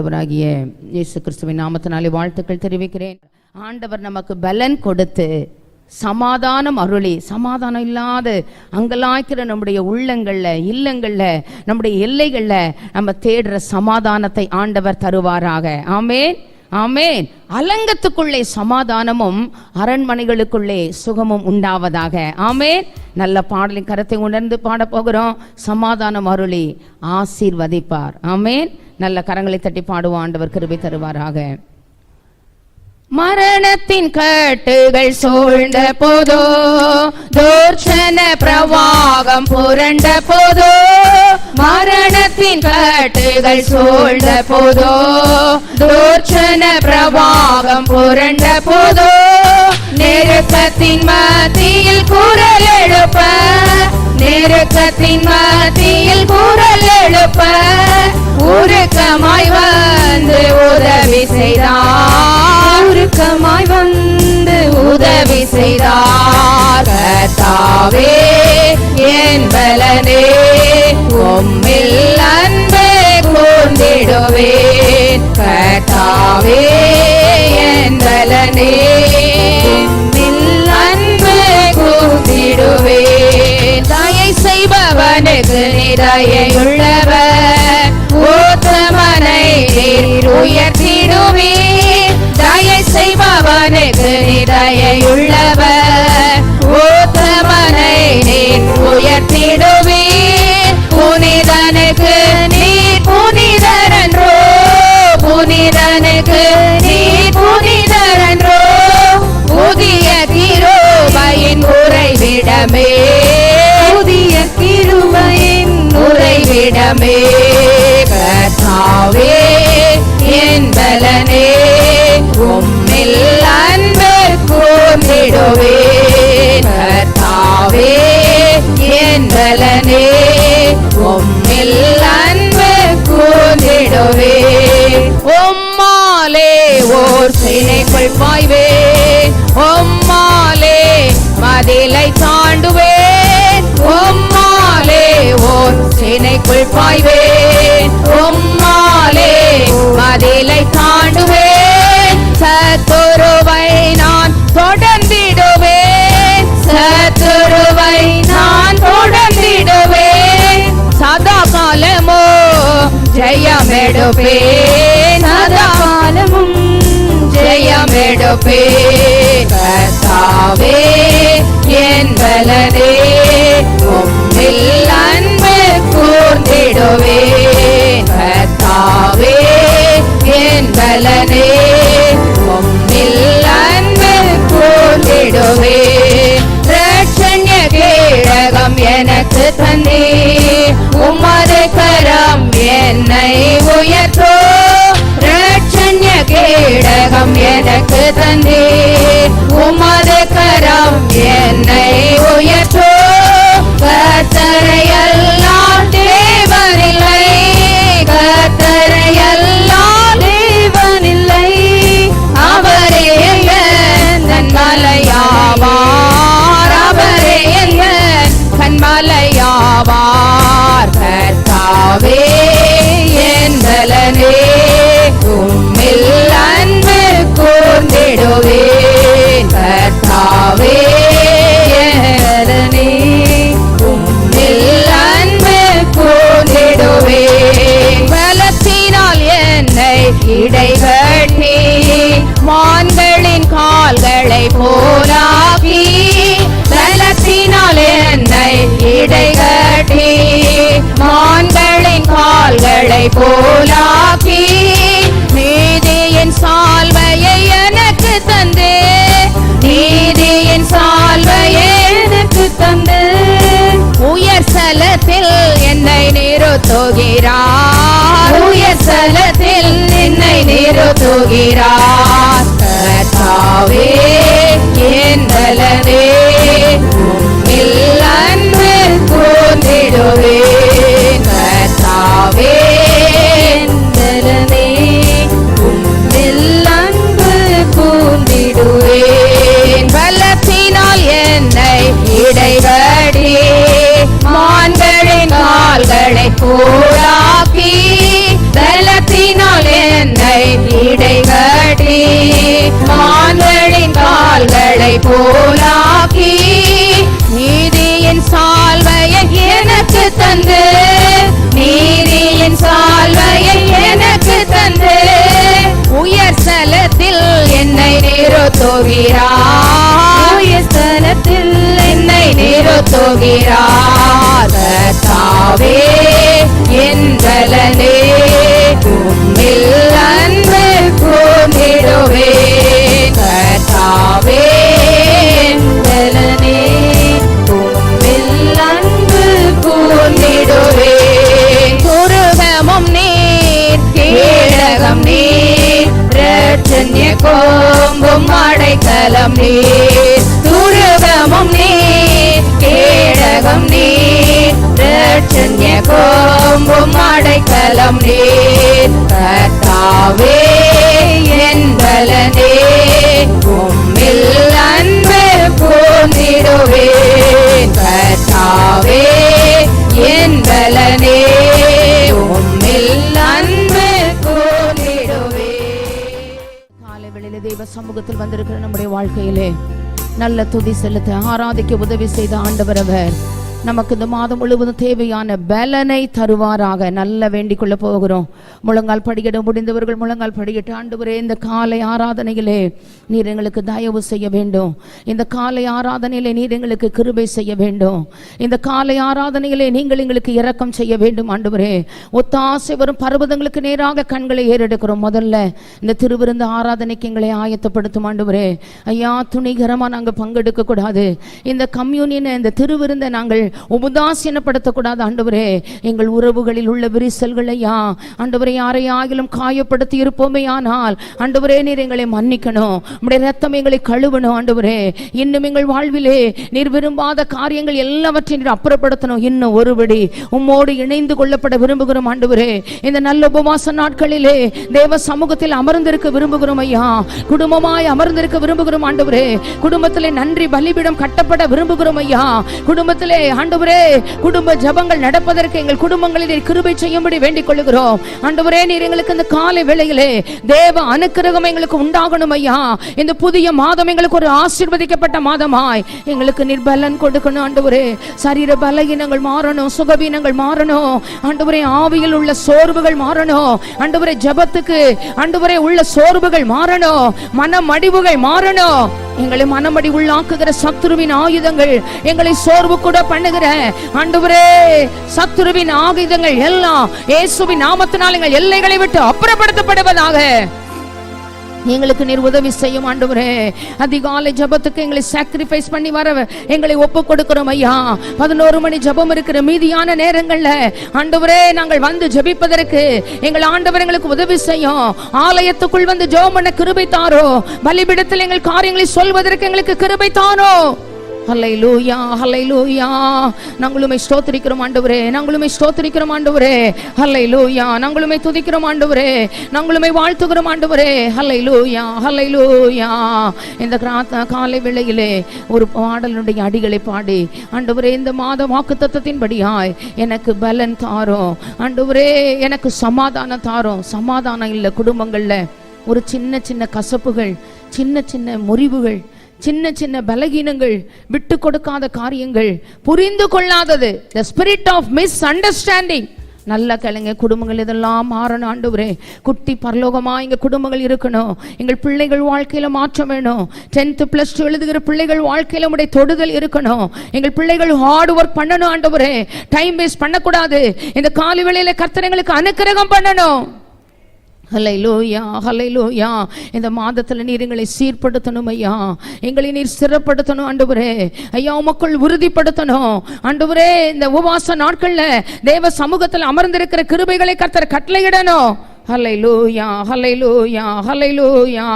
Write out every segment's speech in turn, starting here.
ஆண்டவராகிய இயேசு கிறிஸ்துவின் நாமத்தினாலே வாழ்த்துக்கள் தெரிவிக்கிறேன். ஆண்டவர் நமக்கு பலன் கொடுத்து சமாதானம் அருளி, சமாதானம் இல்லாத அங்கலாய்க்கிற நம்முடைய உள்ளங்கள்ல, இல்லங்கள்ல, நம்முடைய எல்லைகள்ல நம்ம தேடுற சமாதானத்தை ஆண்டவர் தருவாராக. ஆமென், ஆமென். அலங்கத்துக்குள்ளே சமாதானமும் அரண்மனைகளுக்குள்ளே சுகமும் உண்டாவதாக. ஆமென். நல்ல பாடலின் கரத்தை உணர்ந்து பாட போகிறோம். சமாதானம் அருளி ஆசீர்வதிப்பார். ஆமென். நல்ல கரங்களை தட்டி பாடுவோம். ஆண்டவர் கிருபை தருவாராக. மரணத்தின் கட்டுகள் சூழ்ந்த போதோ, தோர்ச்சன பிரவாகம் புரண்ட போதோ, மரணத்தின் கட்டுகள் சூழ்ந்த போதோ, தோர்ச்சன பிரவாகம் புரண்ட போதோ, நெருக்கத்தின் மத்தியில் குரல் எழுப்ப, நெருக்கத்தின் மத்தியில் குரல் எழுப்ப, உருக்கமாய் வந்து உதவி செய்தார், உருக்கமாய் வந்து உதவி செய்தார். கர்த்தாவே என் பலனே, உம்மில் அன்பு கூர்ந்திடுவேன். கர்த்தாவே என் பலனே, உம்மில் அன்பு கூர்ந்திடுவேன். தயை செய்பவனுக்கு தயையுள்ளவர், உத்தமனை நீர் உயர்த்திடுவீர். தயை செய்பவனுக்கு தயையுள்ளவர், உத்தமனை நீர் உயர்த்திடுவீர். புனிதனுக்கு நீர் புனிதரன்றோ, புனிதனுக்கு நீர் புனிதரன்றோ, புதிய கிருபையின் உறைவிடமே, புதிய கிருபையின் உறைவிடமே. கர்த்தாவே என் பலனே, உம்மில் அன்பு கூர்ந்திடுவேன். கர்த்தாவே என் பலனே, உம்மில் அன்பு கூர்ந்திடுவேன். உம்மாலே ஓர் சினைக்குள் பாய்வேன், உம்மாலே மதிலை தாண்டுவேன், உம்மாலே ஓர் சினைக்குள் பாய்வேன், உம்மாலே மதிலை தாண்டுவேன். சத்துருவை நான் தொடர்ந்திடுவேன், சத்துருவை நான் தொடர்ந்திடுவேன். சதா காலமோ ஜெயமெடுப்பேன், சதா காலமும் ஜெயமெடுப்பேன். கர்த்தாவே என் பலனே, உம்மில் அன்பு கூர்ந்திடுவேன். கர்த்தாவே என் பலனே, உம்மில் அன்பு கூர்ந்திடுவேன். ரட்சண்ய கேடகம் எனக்கு தந்தீர், உமது கரம் என்னை உயர்த்தோ. ரட்சண்ய கேடகம் எனக்கு தந்தீர், உமது கரம் என்னை உயர்த்தோ. கர்த்தரையெல்லாம் தேவனில்லை, கர்த்தரையெல்லாம் தேவனில்லை, அவரே என் கன்மலையாவார், அவரே என் கன்மலையாவார். கர்த்தாவே என் பலனே, உம்மில் அன்பு கூர்ந்திடுவேன். கர்த்தாவே என் பலனே, உம்மில் அன்பு கூர்ந்திடுவேன். பலத்தினால் என்னை இடைகட்டி, மான்களின் கால்களை போலாக்கி, பலத்தினால் என்னை இடைகட்டி, மான்களின் கால்களை போலாக்கி, நீதியின் சால்வையை எனக்கு தந்து, நீதியின் சால்வையை எனக்கு தந்து, உயர் ஸ்தலத்தில் என்னை நிறுத்துகிறார், உயர் ஸ்தலத்தில் என்னை நிறுத்துகிறார். கர்த்தாவே என் பலனே, உம்மில் அன்பு கூர்ந்திடுவேன். கர்த்தாவே என் பலனே, உம்மில் அன்பு கூர்ந்திடுவேன். பலத்தினால் என்னை இடைகட்டி, மான்களின் கால்களை போலாக்கி, பலத்தினால் போலாக்கி நீதியின் சால்வையை எனக்கு தந்து, நீதியின் சால்வையை எனக்கு தந்து உயர் ஸ்தலத்தில் என்னை நிறுத்துகிறார், உயர் ஸ்தலத்தில் என்னை நிறுத்துகிறார். கர்த்தாவே என் பலனே, உம்மில் அன்பு கூர்ந்திடுவேன். கர்த்தாவே என் பலனே, உம்மில் அன்பு கூர்ந்திடுவேன். துருகமும் நீர், கேடகம் நீர், இரட்சண்ய கோம்பும் அடைக்கலம் நீர். துருகமும் நீர், கேடகம் நீர், இரட்சண்ய கோம்பும் அடைக்கலம் நீர். கர்த்தாவே என் பலனே, உம்மில் அன்பு கூர்ந்திடுவேன். கர்த்தாவே என் பலனே, உம்மில் அன்பு கூர்ந்திடுவேன். காலை வேளையிலே தேவ சமூகத்தில் வந்திருக்கிற நம்முடைய வாழ்க்கையிலே நல்ல துதி செலுத்த ஆராதிக்க உதவி செய்த ஆண்டவர் அவர் நமக்கு இந்த மாதம் முழுவதும் தேவையான பலனை தருவாராக நல்ல வேண்டிக் கொள்ள போகிறோம். முழங்கால் படியிட முடிந்தவர்கள் முழங்கால் படியிட்டு, ஆண்டவரே இந்த காலை ஆராதனையிலே நீர் எங்களுக்கு தயவு செய்ய வேண்டும், இந்த காலை ஆராதனையிலே நீர் எங்களுக்கு கிருபை செய்ய வேண்டும், இந்த காலை ஆராதனையிலே நீங்கள் எங்களுக்கு இரக்கம் செய்ய வேண்டும். ஆண்டவரே ஒத்தாசை வரும் பர்வதங்களுக்கு நேராக கண்களை ஏறெடுக்கிறோம். முதல்ல இந்த திருவிருந்து ஆராதனைக்கு எங்களை ஆயத்தப்படுத்தும் ஆண்டவரே. ஐயா, துணிகரமா நாங்கள் பங்கெடுக்க கூடாது, இந்த கம்யூனியனை இந்த திருவிருந்தை நாங்கள் உபதாசீனப்படுத்தக்கூடாது. ஆண்டவரே எங்கள் உறவுகளில் உள்ள விரிசல்களையா ஆண்டவரே யாரையாகிலும் காயப்படுத்தி இருப்போமே ஆனால் ஆண்டவரே நீர் எங்களை மன்னிக்கணும், உம்முடைய ரத்தம் எங்களை கழுவணும். ஆண்டவரே இன்னும் எங்கள் வாழ்விலே நீர் விரும்பாத காரியங்கள் எல்லாவற்றையும் நீர் அப்புறப்படுத்தணும். இன்னும் ஒருபடி உம்மோடு இணைந்து கொள்ளப்பட விரும்புகிறோம். ஆண்டவரே இந்த நல்ல உபவாச நாட்களிலே தேவ சமூகத்தில் அமர்ந்திருக்க விரும்புகிறோம். ஐயா, குடும்பமாய் அமர்ந்திருக்க விரும்புகிறோம். ஆண்டவரே குடும்பத்திலே நன்றி பலிபீடம் கட்டப்பட விரும்புகிறோம். ஐயா, குடும்பத்திலே ஆண்டவரே குடும்ப ஜெபங்கள் நடப்பதற்கு எங்கள் குடும்பங்களில் கிருபை செய்யும்படி வேண்டிக் கொள்கிறோம். ஆண்டவரே நீர் எங்களுக்கு இந்த காலை வேளையிலே தேவ அனுக்கிரகம் எங்களுக்கு உண்டாகணும். ஐயா, இந்த புதிய மாதம் எங்களுக்கு ஒரு ஆசீர்வதிக்கப்பட்ட மாதமாய் எங்களுக்கு நீர் பலன் கொடுக்கணும். ஆண்டவரே சரீர பலகீனங்கள் மாறணும், சுகவீனங்கள் மாறணும். ஆண்டவரே ஆவியில் உள்ள சோர்வுகள் மாறணும். ஆண்டவரே ஜெபத்துக்கு ஆண்டவரே உள்ள சோர்வுகள் மாறணும், மனமடிவுகள் மாறணும். எங்களை மனமடி உள்ளாக்குகிற சத்துருவின் ஆயுதங்கள், எங்களை சோர்வு கூட பண்ணுகிற ஆண்டவரே சத்துருவின் ஆயுதங்கள் எல்லாம் இயேசுவின் நாமத்தினால் எங்கள் எல்லைகளை விட்டு அப்புறப்படுத்தப்படுவதாக எங்களுக்கு நீர் உதவி செய்யும். ஆண்டவரே அதிகாலை ஜபத்துக்கு எங்களை சாக்ரிஃபைஸ் பண்ணி வர எங்களை ஒப்பு கொடுக்கிறோம். ஐயா, 11 மணி ஜபம் இருக்கிற மீதியான நேரங்கள்ல ஆண்டவரே நாங்கள் வந்து ஜெபிப்பதற்கு எங்கள் ஆண்டவர் எங்களுக்கு உதவி செய்யும். ஆலயத்துக்குள் வந்து ஜெபம் பண்ண கிருபை தாரோ, பலிபீடத்தில் எங்கள் காரியங்களை சொல்வதற்கு எங்களுக்கு கிருபை தாரோ. ஹல்லேலூயா, ஹல்லேலூயா. நாங்களுமே ஸ்தோத்திரிக்கிறோம் ஆண்டவரே, நாங்களுமே ஸ்தோத்திரிக்கிறோம் ஆண்டவரே. ஹல்லேலூயா, நாங்களுமே துதிக்கிறோம் ஆண்டவரே, நாங்களுமே வாழ்த்துகிறோம் ஆண்டவரே. ஹல்லேலூயா, ஹல்லேலூயா. இந்த காலை வேளையிலே ஒரு பாடலுடைய அடிகளை பாடி ஆண்டவரே இந்த மாத வாக்குத்தத்தத்தின்படியாய் எனக்கு பலன் தாரும் ஆண்டவரே, எனக்கு சமாதானம் தாரும். சமாதானம் இல்லை குடும்பங்கள்ல, ஒரு சின்ன சின்ன கசப்புகள், சின்ன சின்ன முறிவுகள், சின்ன சின்ன பலகீனங்கள், விட்டு கொடுக்காத காரியங்கள், புரிந்து கொள்ளாதது, the spirit of misunderstanding. நல்ல கிழங்க குடும்பங்கள் இதெல்லாம் மாறணும் ஆண்டவரே. குட்டி பரலோகமா எங்க குடும்பங்கள் இருக்கணும். எங்கள் பிள்ளைகள் வாழ்க்கையில மாற்றம் வேணும். 10th +2 எழுதுகிற பிள்ளைகள் வாழ்க்கையில உடைய தொடுதல் இருக்கணும். எங்கள் பிள்ளைகள் ஹார்ட் ஒர்க் பண்ணணும் ஆண்டவரே, டைம் வேஸ்ட் பண்ணக்கூடாது. இந்த காலை வேளையில கர்த்தர் எங்களுக்கு அனுக்கிரகம் பண்ணணும். ஹல்லேலூயா, ஹல்லேலூயா. இந்த மாதத்துல நீர் எங்களை சீர்படுத்தணும் ஐயா, எங்களை நீர் ஸ்திரப்படுத்தணும் ஆண்டவரே. ஐயா உமக்குள் உறுதிப்படுத்தணும் ஆண்டவரே. இந்த உபவாச நாட்கள்ல தேவ சமூகத்தில் அமர்ந்திருக்கிற கிருபைகளை கர்த்தர் கட்டளையிடணும். ஹல்லேலூயா, ஹல்லேலூயா, ஹல்லேலூயா.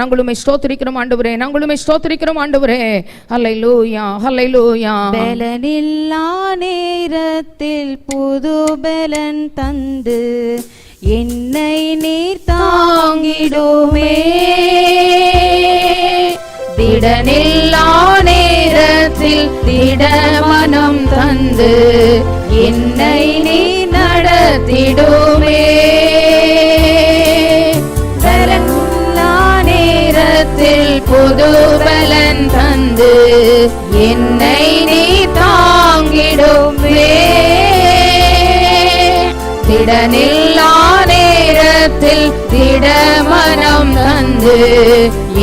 நாங்களுமே ஸ்தோத்திரிக்கிறோம் ஆண்டவரே, நாங்களுமே ஸ்தோத்திரிக்கிறோம் ஆண்டவரே. ஹல்லேலூயா, ஹல்லேலூயா. பலனில்லா நேரத்தில் புது பலன் தந்து என்னை நீர் தாங்கிடுமே. திடனில்லா நேரத்தில் திடமனம் தந்து என்னை நீர் நடத்திடுமே. பலனில்லா நேரத்தில் நேரத்தில் புது பலன் தந்து என்னை நீ தாங்கிடுமே. திடனில்லா நேரத்தில் திடமனம் தந்து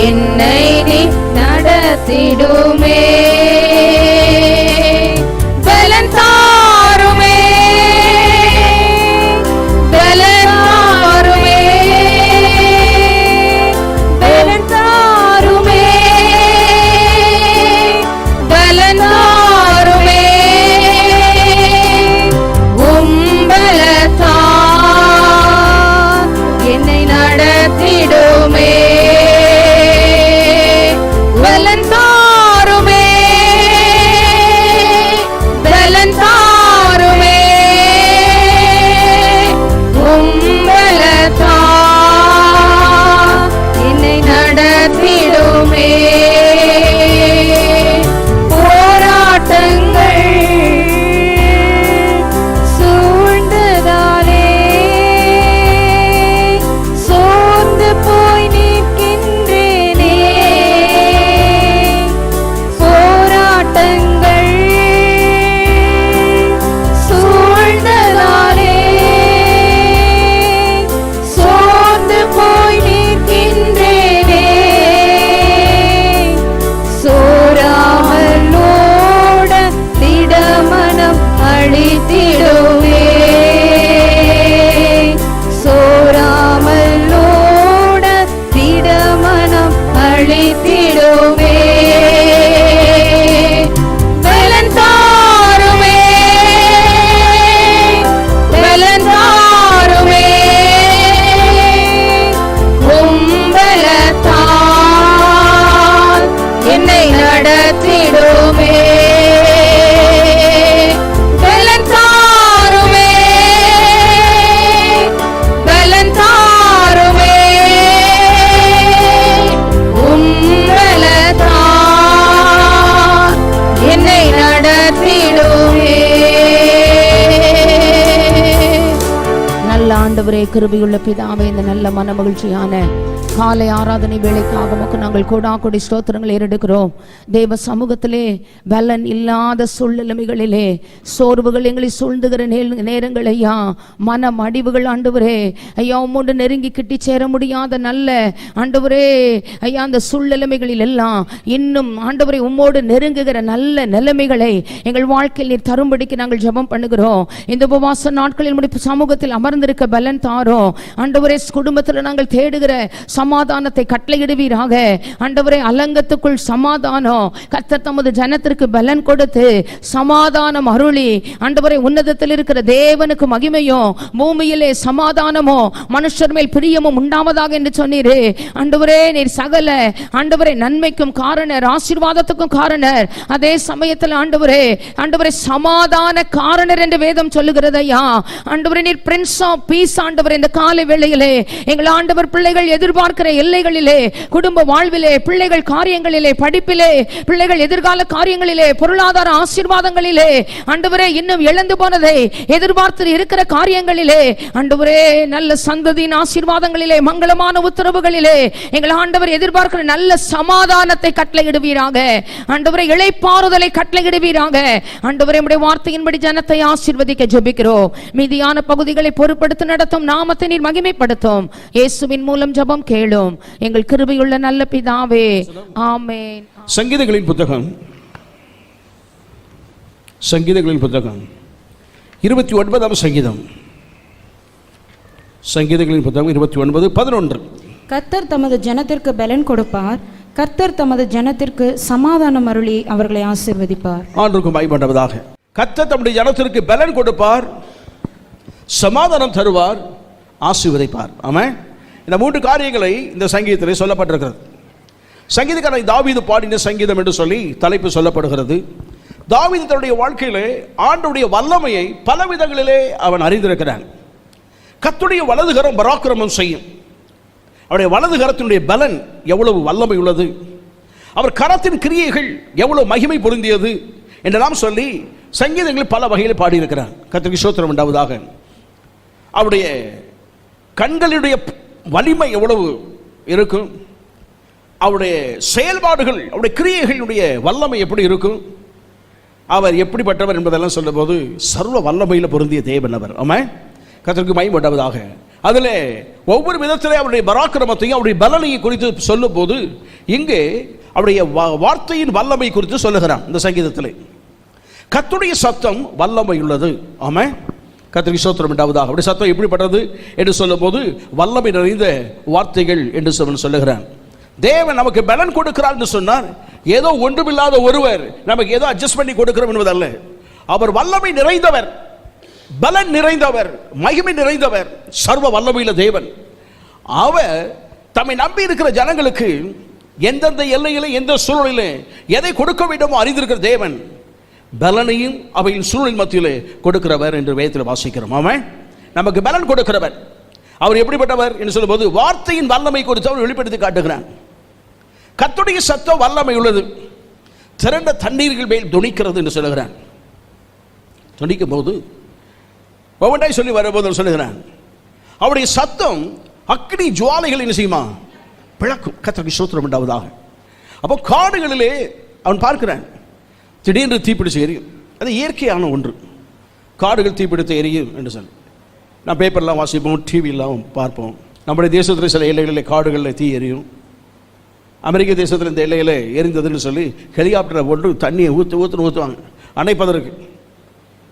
என்னை நீ நடத்திடுமே. பலன் தாருமே, பலன் தாருமே, பலன் தாருமே, பலன் தாருமே. உம்பலத்தான் என்னை நடத்திடுமே. பலன் தாருமே, பலன் தாருமே. உம்பலத்தான் என்னை நடத்திடுமே. போராட்டங்கள் சூழ்ந்ததாலே சோர்ந்து போய் நிற்கின்றேனே. போராட்டங்கள் சூழ்ந்ததாலே சோர்ந்து போய் நிற்கின்றேனே. சோராமல் ஓட திடமனம் அழித்திடுவே. சோராமல் ஓட திடமனம் அழித்திடுவே. பலன் தாருமே, பலன் தாருமே. உம்பலத்தான் என்னை நடத்திடுமே. பலன் தாருமே, பலன் தாருமே. உம்பலத்தான் என்னை நடத்திடுமே. நல்ல ஆண்டவரே, கிருபையுள்ள பிதாவே, இந்த நல்ல மனமகிழ்ச்சியான காலை ஆராதனை வேளைக்காக உமக்கு நாங்கள் கோடாகோடி ஸ்தோத்திரங்களை ஏறெடுக்கிறோம். தேவ சமூகத்திலே பலன் இல்லாத சூழ்நிலைகளிலே சோர்வுகள் எங்களை சூழ்ந்துகிற நேரங்கள் ஐயா, மன மடிவுகள் ஆண்டவரே ஐயா, உம்மோடு நெருங்கி கிட்டி சேர முடியாத நல்ல ஆண்டவரே ஐயா, அந்த சூழ்நிலைகளில் எல்லாம் இன்னும் ஆண்டவரே உம்மோடு நெருங்குகிற நல்ல நிலைமைகளை எங்கள் வாழ்க்கையில் நீர் தரும்படிக்கு நாங்கள் ஜெபம் பண்ணுகிறோம். இந்த உபவாச நாட்களில் முடிப்பு சமூகத்தில் அமர்ந்திருக்க பலன் தாரோம் ஆண்டவரே. குடும்பத்தில் நாங்கள் தேடுகிற சமாதானத்தை கட்டளையிடுவீராக ஆண்டவரே. அலங்கத்துக்குள் சமாதானம் கர்த்தர் தமது ஜனத்திற்கு பலன் கொடுத்து சமாதானம் அருளி ஆண்டவரே, உன்னதத்தில் இருக்கிற தேவனுக்கு மகிமையும் பூமியிலே சமாதானமோ மனுஷர் மேல் பிரியமும் உண்டாவதாக என்று சொன்னீரே ஆண்டவரே. நீர் சகல ஆண்டவரே நன்மைக்கும் காரணர், ஆசீர்வாதத்துக்கும் காரணர். அதே சமயத்தில் ஆண்டவரே ஆண்டவரே சமாதான காரணர் என்று வேதம் சொல்லுகிறது ஐயா. ஆண்டவரே நீர் பிரின்ஸ் ஆஃப் பீஸ் ஆண்டவரே. இந்த காலை வேளையிலே எங்கள் ஆண்டவர் பிள்ளைகள் எதிர்பார்க்கிற எல்லைகளிலே, குடும்ப வாழ்விலே, பிள்ளைகள் காரியங்களிலே, படிப்பிலே, பிள்ளைகள் எதிர்கால காரியங்களிலே, பொருளாதார ஆசீர்வாதங்களிலே ஆண்டவரே, இன்னும் இழந்து போனதை எதிர்பார்த்து இருக்கிற காரியங்களிலே ஆண்டவரே, நல்ல சந்ததியின் ஆசீர்வாதங்களிலே, மங்களமான உத்தரவுகளிலே எங்கள் ஆண்டவர் எதிர்பார்க்கிற நல்ல சமாதானத்தை கட்டளையிடுவீராக ஆண்டவரே. இளைப்பாறுதலை கட்டளையிடுவீராக ஆண்டவரே. உம்முடைய வார்த்தையின்படி ஜனத்தை ஆசீர்வதிக்க ஜெபிக்கிறோம். மீதியான பகுதிகளை பொறுப்படுத்தி நடத்தும் நாமத்தை நீர் மகிமைப்படுத்தும். இயேசுவின் மூலம் ஜெபம் கேளும் எங்கள் கிருபையுள்ள நல்ல பிதாவே, ஆமென். சங்கீதங்களின் புத்தகம் 29 சங்கீதம். சங்கீதங்களின் புத்தகம் 29:11. கர்த்தர் தமது ஜனத்திற்கு பலன் கொடுப்பார், கர்த்தர் தமது ஜனத்திற்கு சமாதானம் அருளி அவர்களை ஆசீர்வதிப்பார். ஆண்டவருக்கு மகிமையுண்டாவதாக. கர்த்தர் தம்முடைய ஜனத்திற்கு பலன் கொடுப்பார், சமாதானம் தருவார், ஆசீர்வதிப்பார். ஆமென். இந்த 3 காரியங்களை இந்த சங்கீதத்திலே சொல்லப்பட்டிருக்கிறது. சங்கீதக்காரன் தாவீது பாடின சங்கீதம் என்று சொல்லி தலைப்பு சொல்லப்படுகிறது. தாவீது தன்னுடைய வாழ்க்கையிலே ஆண்டவருடைய வல்லமையை பல விதங்களிலே அவன் அறிந்திருக்கிறான். கர்த்தருடைய வலதுகரம் பராக்கிரமம் செய்யும். அவருடைய வலதுகரத்தினுடைய பலன் எவ்வளவு வல்லமை உள்ளது, அவர் கரத்தின் கிரியைகள் எவ்வளவு மகிமை பொருந்தியது என்றெல்லாம் சொல்லி சங்கீதங்களில் பல வகையில் பாடியிருக்கிறார். கர்த்தருக்கு ஸ்தோத்திரம் உண்டாவதாக. அவருடைய கண்களுடைய வலிமை எவ்வளவு இருக்கும், அவருடைய செயல்பாடுகள், அவருடைய கிரியைகளுடைய வல்லமை எப்படி இருக்கும், அவர் எப்படிப்பட்டவர் என்பதெல்லாம் சொல்லும்போது சர்வ வல்லமையில் பொருந்திய தேவன் அவர். ஆமாம், கர்த்தருக்கு மகிமை உண்டாவதாக. அதில் ஒவ்வொரு விதத்திலே அவருடைய பராக்கிரமத்தையும் அவருடைய பலனையை குறித்து சொல்லும் போது இங்கே அவருடைய வார்த்தையின் வல்லமை குறித்து சொல்லுகிறான். இந்த சங்கீதத்தில் கர்த்தருடைய சத்தம் வல்லமை உள்ளது. ஆமாம், கர்த்தருக்கு ஸ்தோத்திரம் உண்டாவதாக. அவருடைய சத்தம் எப்படிப்பட்டது என்று சொல்லும் போது வல்லமை நிறைந்த வார்த்தைகள் என்று சொல்லுகிறான். தேவன் நமக்கு பலன் கொடுக்கிறார் என்று சொன்னார் ஏதோ ஒன்றுமில்லாத ஒருவர் நமக்கு ஏதோ அட்ஜஸ்ட் பண்ணி கொடுக்கிறோம் என்பதல்ல. அவர் வல்லமை நிறைந்தவர், பலன் நிறைந்தவர், மகிமை நிறைந்தவர், சர்வ வல்லமையுள்ள தேவன். அவர் தம்மை நம்பி இருக்கிற ஜனங்களுக்கு எந்தெந்த எல்லையிலே எந்த சூழலிலே எதை கொடுக்க வேண்டுமோ அறிந்திருக்கிற தேவன் பலனையும் அவையின் சூழலின் மத்தியிலே கொடுக்கிறவர் என்று வேதத்தில் வாசிக்கிறோம். ஆமாம், நமக்கு பலன் கொடுக்கிறவர். அவர் எப்படிப்பட்டவர் என்று சொல்லும்போது வார்த்தையின் வல்லமை குறித்து அவர் வெளிப்படுத்தி காட்டுகிறான். கர்த்தருடைய சத்தம் வல்லமை உள்ளது, திரண்ட தண்ணீர்கள் மேல் துணிக்கிறது என்று சொல்லுகிறான். துணிக்கும் போது ஒவ்வொன்றாய் சொல்லி வரும்போது சொல்லுகிறான் அவருடைய சத்தம் அக்னி ஜுவாலைகள் என்ன செய்யுமா, பிளக்கும். கர்த்தருக்கு ஸ்தோத்திரம் உண்டாவதாக. அப்போ காடுகளிலே அவன் பார்க்கிறான் திடீர்னு தீப்பிடிச்சு எரியும். அது இயற்கையான ஒன்று, காடுகள் தீப்பிடித்து எரியும் என்று சொல்லி நான் பேப்பர்லாம் வாசிப்போம், டிவியெல்லாம் பார்ப்போம். நம்முடைய தேசத்தில் சில எல்லைகளில் காடுகளில் தீ எரியும். அமெரிக்க தேசத்தில் இந்த எல்லையில் எரிந்ததுன்னு சொல்லி ஹெலிகாப்டரை ஒன்று தண்ணியை ஊற்றுவாங்க அணைப்பதற்கு.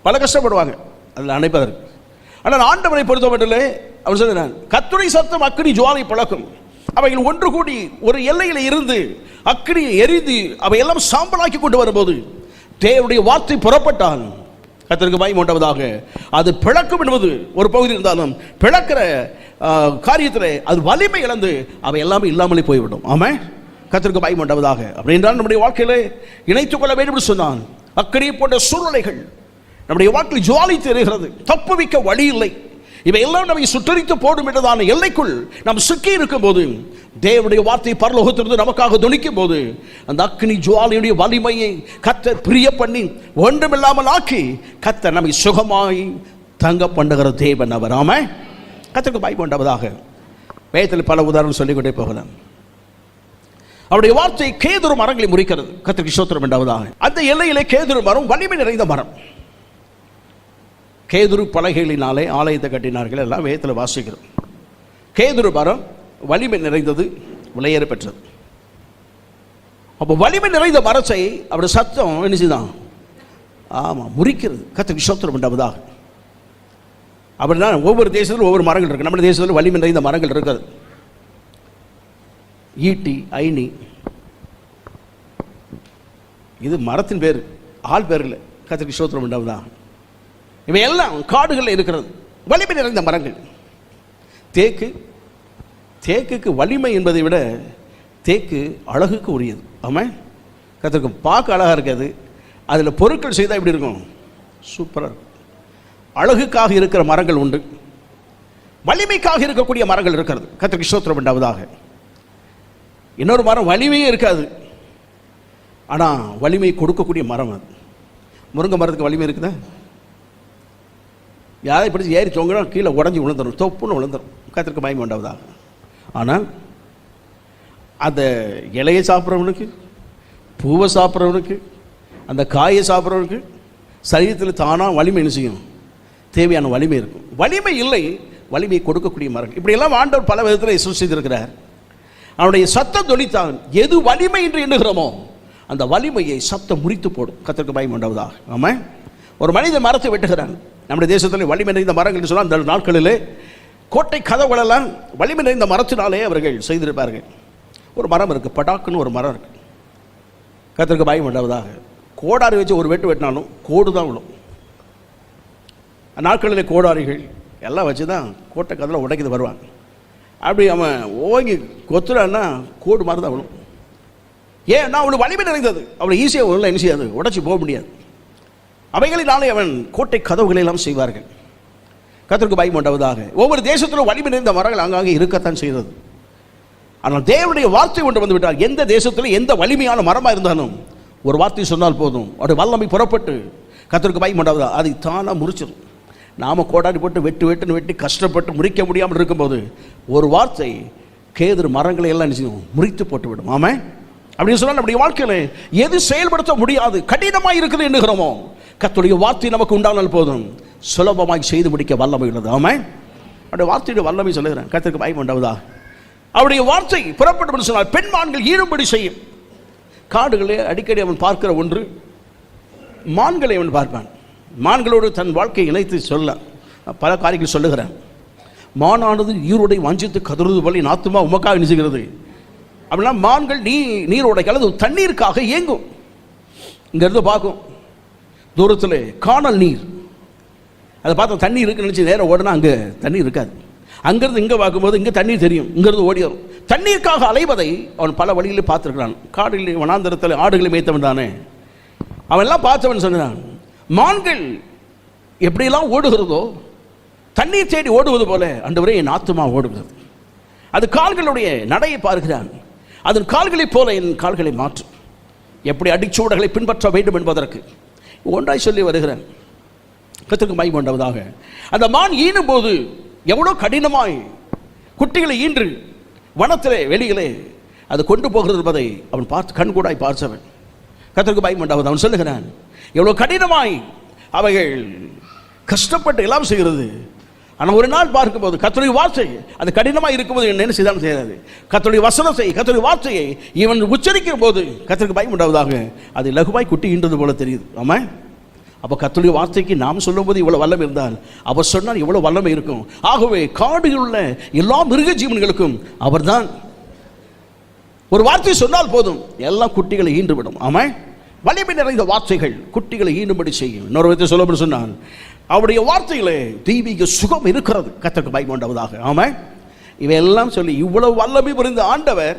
பல கஷ்டப்படுவாங்க அதில் அணைப்பதற்கு. ஆனால் ஆண்டவரை பொறுத்த மட்டும் அவர் சொல்கிறார் கர்த்தருடைய சத்தம் அக்கினி ஜுவாலை பழக்கும். அவைகள் ஒன்று கூடி ஒரு எல்லையில் இருந்து அக்கினியை எரிந்து அவையெல்லாம் சாம்பலாக்கி கொண்டு வரும்போது தேவனுடைய வார்த்தை புறப்பட்டால் கர்த்தருக்கு மகிமை உண்டாவதாக. அது பிளக்கும் என்பது ஒரு பகுதி இருந்தாலும் பிளக்கிற காரியத்தில் அது வலிமை இழந்து அவை எல்லாமே இல்லாமலே போய்விடும். ஆமாம், கர்த்தருக்கு மகிமை உண்டாவதாக. அப்படி என்றால் நம்முடைய வாழ்க்கையில இணைத்துக் கொள்ள வேண்டும் என்று சொன்னான் அக்கினி போன்ற சூழ்நிலைகள் நம்முடைய வாழ்க்கையில் ஜுவாலித்து எரிகிறது, தப்புவிக்க வழி இல்லை. இவை எல்லாம் நம்மை சுட்டரித்து போடும் என்றதான எல்லைக்குள் நாம் சிக்கி இருக்கும் போது தேவனுடைய வார்த்தை பரலோகத்திலிருந்து நமக்காக துணிக்கும் போது அந்த அக்னி ஜுவாலையுடைய வலிமையை கர்த்தர் பிரிய பண்ணி ஒன்றுமில்லாமல் ஆக்கி கர்த்தர் நம்மை சுகமாய் தங்க பண்ணுகிற தேவன் அவர். ஆமாம், கர்த்தருக்கு மகிமை உண்டாவதாக. வேதத்தில் பல உதாரணம் சொல்லிக்கொண்டே போகலாம். அவருடைய வார்த்தை கேதுரு மரங்களை முறிக்கிறது. கர்த்தருக்கு ஸ்தோத்திரம் உண்டாவதாக. அந்த எல்லையிலே கேதுரு மரம் வலிமை நிறைந்த மரம். கேதுரு பலகைகளினாலே ஆலயத்தை கட்டினார்கள், எல்லாம் வேதத்தில் வாசிக்கிறோம். கேதுரு மரம் வலிமை நிறைந்தது, விலையேற பெற்றது. அப்போ வலிமை நிறைந்த மரத்தை அவருடைய சத்தம் என்ன செய்தான், ஆமாம் முறிக்கிறது. கர்த்தருக்கு ஸ்தோத்திரம் உண்டாவதாக. அப்படின்னா ஒவ்வொரு தேசத்திலும் ஒவ்வொரு மரங்கள் இருக்குது. நம்ம தேசத்தில் வலிமை நிறைந்த மரங்கள் இருக்கிறது. ஈட்டி, ஐனி, இது மரத்தின் பேர், ஆள் பேர் இல்லை. கர்த்தருக்கு ஸ்தோத்திரம் உண்டாவதாக. இவை எல்லாம் காடுகளில் இருக்கிறது, வலிமை நிறைந்த மரங்கள். தேக்குக்கு வலிமை என்பதை விட தேக்கு அழகுக்கு உரியது. ஆமாம், கர்த்தருக்கு பார்க்க அழகாக இருக்காது, அதில் பொருட்கள் செய்தால் எப்படி இருக்கும், சூப்பராக இருக்கும். அழகுக்காக இருக்கிற மரங்கள் உண்டு, வலிமைக்காக இருக்கக்கூடிய மரங்கள் இருக்கிறது. கர்த்தருக்கு ஸ்தோத்திரம் உண்டாவதாக. இன்னொரு மரம் வலிமையே இருக்காது, ஆனால் வலிமை கொடுக்கக்கூடிய மரம் அது. முருங்கை மரத்துக்கு வலிமை இருக்குதா? யாரை பிடிச்சி ஏறி தொங்கினா கீழே உடஞ்சி விழுந்துடும், தொப்புன்னு விழுந்துடும். கர்த்தருக்கு மகிமை உண்டாவதாக. ஆனால் அந்த இலையை சாப்பிட்றவனுக்கு, பூவை சாப்பிட்றவனுக்கு, அந்த காயை சாப்பிட்றவனுக்கு சரீரத்தில் தானாக வலிமை என்ன செய்யும், தேவையான வலிமை இருக்கும். வலிமை இல்லை, வலிமையை கொடுக்கக்கூடிய மரங்கள். இப்படியெல்லாம் ஆண்டவர் பல விதத்தில் செய்திருக்கிறார். அவனுடைய சத்தம் தொழித்தான் எது வலிமை என்று எண்ணுகிறோமோ அந்த வலிமையை சத்தம் முறித்து போடும். கர்த்தருக்கு மகிமை உண்டாவதாக. ஆமாம், ஒரு மனிதன் மரத்தை வெட்டுகிறான். நம்முடைய தேசத்தில் வலிமை நிறைந்த மரங்கள் சொன்னால் அந்த நாட்களிலே கோட்டை கதவுகளெல்லாம் வலிமை நிறைந்த மரத்தினாலே அவர்கள் செய்திருப்பார்கள். ஒரு மரம் இருக்குது, படாக்குன்னு ஒரு மரம் இருக்குது. கர்த்தருக்கு மகிமை உண்டாவதாக. கோடாரி வச்சு ஒரு வெட்டு வெட்டினாலும் கோடு தான் விழும். நாட்களிலே கோடாரிகள் எல்லாம் வச்சு தான் கோட்டை கதவில் உடைக்கிது வருவாங்க. அப்படி அவன் ஓங்கி கொத்துறான்னா கோடு மாதிரி தான் விழும். ஏன்னா அவனுக்கு வலிமை நிறைந்தது, அவனை ஈஸியாக ஒன்றும் என்ன செய்யாது, உடச்சி போக முடியாது. அவைகளினாலே அவன் கோட்டை கதவுகளை எல்லாம் செய்வார்கள். கர்த்தருக்கு மகிமை உண்டாவதாக. ஒவ்வொரு தேசத்திலும் வலிமை நிறைந்த மரங்கள் அங்காங்கே இருக்கத்தான் செய்தது. ஆனால் தேவனுடைய வார்த்தை கொண்டு வந்து விட்டார். எந்த தேசத்தில் எந்த வலிமையான மரமாக இருந்தாலும் ஒரு வார்த்தை சொன்னால் போதும், அவருடைய வல்லமை புறப்பட்டு கர்த்தருக்கு மகிமை உண்டாவதாக அதை தானாக முறிச்சிடும். நாம் கோடாடி போட்டு வெட்டுன்னு வெட்டி கஷ்டப்பட்டு முறிக்க முடியாமல் இருக்கும்போது ஒரு வார்த்தை கேதுரு மரங்களை எல்லாம் என்ன செய்யும்? முறித்து போட்டு விடும். ஆமென். அப்படின்னு சொன்னால் நம்முடைய வாழ்க்கையில் எது செயல்படுத்த முடியாது, கடினமாக இருக்குது என்கிறோமோ, கர்த்தருடைய வார்த்தை நமக்கு உண்டானால் போதும், சுலபமாய் செய்து முடிக்க வல்லமை உள்ளது. ஆமென். அவருடைய வார்த்தையுடைய வல்லமை சொல்லுகிறேன். கர்த்தருக்கு பயம் உண்டாவதா? அவருடைய வார்த்தை புறப்பட்டு சொன்னால் பெண்மான்கள் ஈடுபடி செய்யும். காடுகளே அடிக்கடி அவன் பார்க்கிற ஒன்று, மான்களை அவன் பார்ப்பான். மான்களோடு தன் வாழ்க்கையை இணைத்து சொல்ல பல காரியங்கள் சொல்லுகிறேன். மானானது ஈரோடை வாஞ்சித்து கதறுவது போல என் ஆத்துமா உமக்காக நினைச்சுகிறது. அப்படின்னா மான்கள் நீரோடை கலந்து தண்ணீருக்காக இயங்கும். இங்கிருந்து பார்க்கும் தூரத்தில் காணல் நீர், அதை பார்த்தா தண்ணி இருக்குன்னு நினச்சி நேரம் ஓடினா அங்கே தண்ணீர் இருக்காது. அங்கிருந்து இங்கே பார்க்கும்போது இங்கே தண்ணீர் தெரியும், இங்கிருந்து ஓடி வரும். தண்ணீருக்காக அலைவதை அவன் பல வழிகளில் பார்த்துருக்கிறான். காடுகளில் வனாந்தரத்தில் ஆடுகளை மேய்த்தவன் தானே, அவன் எல்லாம் பார்த்தவன் சொன்னான், மான்கள் எப்படியெல்லாம் ஓடுகிறதோ தண்ணீர் தேடி ஓடுவது போல ஆண்டவரே என் ஆத்துமா ஓடுகிறது. அது கால்களுடைய நடையை பார்க்கிறான். அதன் கால்களைப் போல என் கால்களை மாற்றும். எப்படி அடிச்சூடகளை பின்பற்ற வேண்டும் என்பதற்கு ஒன்றாய் சொல்லி வருகிறேன். கர்த்தருக்கு மகிமை உண்டாவதாக. அந்த மான் ஈனும் போது எவ்வளோ கடினமாய் குட்டிகளை ஈன்று வனத்திலே வெளியிலே அது கொண்டு போகிறது என்பதை அவன் பார்த்து கண்கூடாய் பார்த்தவன். கர்த்தருக்கு மகிமை உண்டாவதாக. அவன் சொல்லுகிறான், எவ்வளோ கடினமாய் அவைகள் கஷ்டப்பட்டு எல்லாம் செய்கிறது. ஆனால் ஒரு நாள் பார்க்கும்போது கர்த்தருடைய வார்த்தை அது கடினமாக இருக்கும்போது என்ன செய்தாலும் செய்யாது. கர்த்தருடைய வசனத்தை, கர்த்தருடைய வார்த்தையை இவன் உச்சரிக்கிற போது கர்த்தருக்கு பயம் உண்டாவதாக அது லகுவாய் குட்டி ஈன்றது போல தெரியுது. ஆமாம். அப்போ கர்த்தருடைய வார்த்தைக்கு நாம் சொல்லும்போது இவ்வளோ வல்லமை இருந்தால் அவர் சொன்னால் இவ்வளோ வல்லமை இருக்கும். ஆகவே காடுகளில் உள்ள எல்லா மிருக ஜீவன்களுக்கும் அவர் தான் ஒரு வார்த்தை சொன்னால் போதும் எல்லாம் குட்டிகளை ஈன்றுவிடும். ஆமாம். வலிமை நிறைந்த வார்த்தைகள் குட்டிகளை ஈனும்படி செய்யும். இன்னொரு விதத்தை சொல்ல சொன்னான், அவருடைய வார்த்தையிலே தெய்வீக சுகம் இருக்கிறது. கர்த்தருக்கு பயம் உண்டாவதாக. ஆமாம். இவையெல்லாம் சொல்லி இவ்வளவு வல்லமை புரிந்த ஆண்டவர்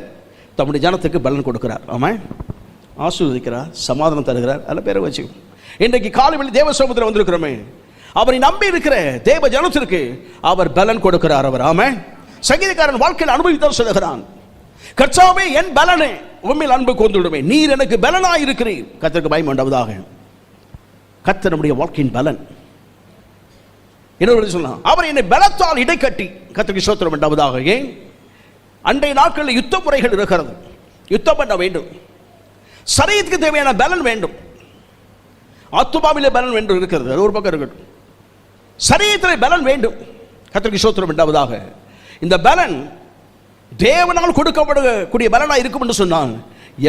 தம்முடைய ஜனத்துக்கு பலன் கொடுக்கிறார். ஆமாம். ஆசீர்வதிக்கிறார், சமாதானம் தருகிறார். அதில் பேரை வச்சு இன்றைக்கு காலையில் தேவ சமுத்திரம் வந்திருக்கிறோமே, அவரை நம்பி இருக்கிற தேவ ஜனத்திற்கு அவர் பலன் கொடுக்கிறார். அவர் ஆமாம். சங்கீதக்காரன் வாழ்க்கையில் அனுபவித்தால் சொல்லுகிறான், கர்த்தாவே என் பலனே உம்மில் அன்பு கொண்டுடுமே, நீர் எனக்கு பலனாய் இருக்கிறீர். கர்த்தருக்கு பயம் உண்டாவதாக. கர்த்தர் நம்முடைய வாழ்க்கையின் பலன். என்ன சொல்லலாம், அவர் என்னை பலத்தால் இடைக்கட்டி. கர்த்தருக்கு ஸ்தோத்திரம் உண்டாவதாக. ஏன்? அன்றைய நாட்களில் யுத்த முறைகள் இருக்கிறது. யுத்தம் பண்ண வேண்டும், சரீரத்துக்கு தேவையான பலன் வேண்டும், ஆத்துமாவிலே பலன் வேண்டும் இருக்கிறது. அது ஒரு பக்கம் இருக்கட்டும், சரீரத்திலே பலன் வேண்டும். கர்த்தருக்கு ஸ்தோத்திரம் உண்டாவதாக. இந்த பலன் தேவனால் கொடுக்கப்படக்கூடிய பலனாக இருக்கும் என்று சொன்னால்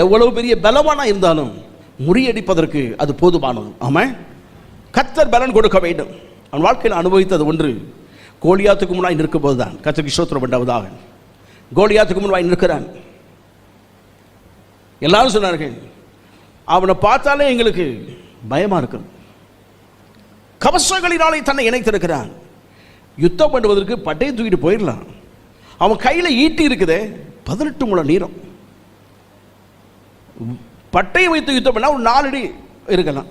எவ்வளவு பெரிய பலவானா இருந்தாலும் முறியடிப்பதற்கு அது போதுமானது. ஆமாம். கர்த்தர் பலன் கொடுக்க வேண்டும். அவன் வாழ்க்கையில் அனுபவித்தது ஒன்று, கோலியாத்துக்கு முன்னாடி நிற்கும் போதுதான். கர்த்தருக்கு ஸ்தோத்திரம் உண்டாவதாக. கோலியாத்துக்கு முன்னாடி நிற்கிறான். எல்லாரும் சொன்னார்கள், அவனை பார்த்தாலே எங்களுக்கு பயமா இருக்கு. கவசங்களினாலே தன்னை இணைத்திருக்கிறான். யுத்தம் பண்ணுவதற்கு பட்டையை தூக்கிட்டு போயிடலாம். அவன் கையில் ஈட்டி இருக்குதே 18 முழம் நீளம். பட்டையை வைத்து யுத்தம் பண்ணால் ஒரு 4 அடி இருக்கலாம்.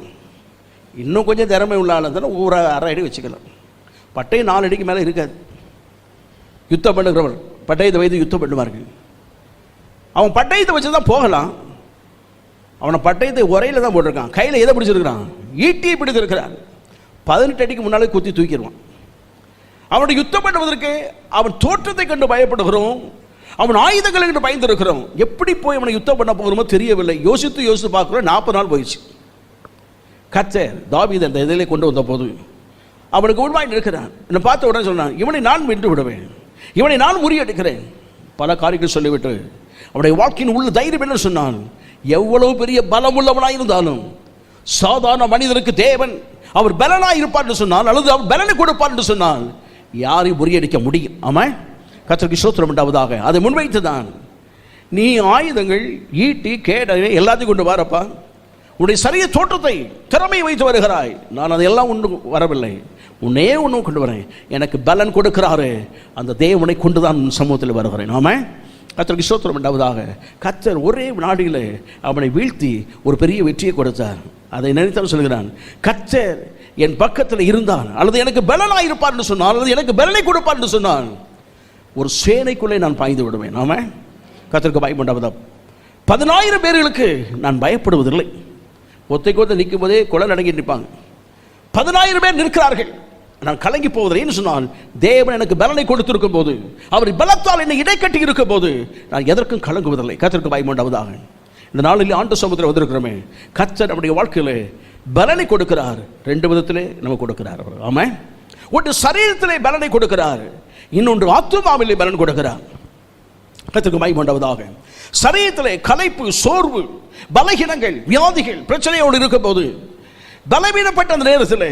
இன்னும் கொஞ்சம் திறமை உள்ள ஆள் இருந்தாலும் ஒரு 1/2 அடி வச்சுக்கலாம். பட்டை 4 அடிக்கு மேலே இருக்காது. யுத்தம் பண்ணுகிறவர் பட்டயத்தை வைத்து யுத்தம் பண்ணுவார்கள். அவன் பட்டயத்தை வச்சு தான் போகலாம். அவனை பட்டயத்தை உரையில் தான் போட்டிருக்கான். கையில் எதை பிடிச்சிருக்கிறான்? ஈட்டியை பிடித்திருக்கிறான். 18 அடிக்கு முன்னாலே குத்தி தூக்கிடுவான். அவனுடைய யுத்தம் பண்ணுவதற்கு அவன் தோற்றத்தை கண்டு பயப்படுகிறோம், அவன் ஆயுதங்களை கண்டு பயந்திருக்கிறோம். எப்படி போய் அவனை யுத்தம் பண்ண போகிறோமோ தெரியவில்லை. யோசித்து பார்க்குறோம். 40 நாள் போயிடுச்சு. கர்த்தர் தாவீதை அந்த இதிலே கொண்டு வந்த போது அவனுக்கு உண்மையாக இருக்கிறான். என்னை பார்த்த உடனே சொன்னான், இவனை நான் வென்று விடுவேன், இவனை நான் முறியடிக்கிறேன். பல காரியங்கள் சொல்லிவிட்டு அவனுடைய வாழ்க்கையின் உள்ள தைரியம் என்ன சொன்னான், எவ்வளவு பெரிய பலம் உள்ளவனாக இருந்தாலும் சாதாரண மனிதனுக்கு தேவன் அவர் பலனாக இருப்பார் என்று சொன்னால், அல்லது அவர் பலனை கொடுப்பார் என்று சொன்னால் யாரையும் முறியடிக்க முடியும். ஆமாம். கர்த்தருக்கு ஸ்தோத்திரம் உண்டாவதாக. அதை முன்வைத்து தான் நீ ஆயுதங்கள், ஈட்டி, கேடை எல்லாத்தையும் கொண்டு வரப்பா. உன்னுடைய சரிய தோற்றத்தை, திறமையை வைத்து வருகிறாய். நான் அதையெல்லாம் ஒன்றும் வரவில்லை, உன்னே ஒன்றும் கொண்டு வரேன். எனக்கு பலன் கொடுக்கிறாரு, அந்த தேவனை கொண்டு தான் சமூகத்தில் வருகிறேன். ஆமாம். கர்த்தருக்கு ஸ்தோத்திரம் உண்டாவதாக. கர்த்தர் ஒரே நாடியில் அவனை வீழ்த்தி ஒரு பெரிய வெற்றியை கொடுத்தார். அதை நினைத்தால் சொல்கிறான், கர்த்தர் என் பக்கத்தில் இருந்தான், அல்லது எனக்கு பலனாக இருப்பார் என்று சொன்னால், அல்லது எனக்கு பலனை கொடுப்பார் என்று சொன்னால் ஒரு சேனைக்குள்ளே நான் பாய்ந்து விடுவேன். ஆமாம். கர்த்தருக்கு பயம் உண்டாவதா. 10,000 பேர்களுக்கு நான் பயப்படுவதில்லை. ஒத்தைக்கொத்த நிற்கும் போதே குழல் அடங்கி நிற்பாங்க. 10,000 பேர் நிற்கிறார்கள். நான் கலங்கி போவதில்லைன்னு சொன்னால், தேவன் எனக்கு பலனை கொடுத்திருக்கும் போது, அவர் பலத்தால் என்னை இடைக்கட்டி இருக்கும் போது நான் எதற்கும் கலங்குவதில்லை. கர்த்தருக்கு பயமுண்டாவதாக. இந்த நாளில் ஆண்டு சமூகத்தில் வந்திருக்கிறோமே, கர்த்தர் நம்முடைய வாழ்க்கையில் பலனை கொடுக்கிறார். 2 விதத்திலே நமக்கு கொடுக்கிறார். ஆமாம், ஒன்று சரீரத்திலே பலனை கொடுக்கிறார், இன்னொன்று ஆத்துமாவிலே பலன் கொடுக்கிறார். கர்த்தருக்கு பயமுண்டாவதாக. சரீரத்திலே களைப்பு, சோர்வு, பலகீனங்கள், வியாதிகள், பிரச்சனையோடு இருக்கும் போது, பலவீனப்பட்ட அந்த நேரத்தில்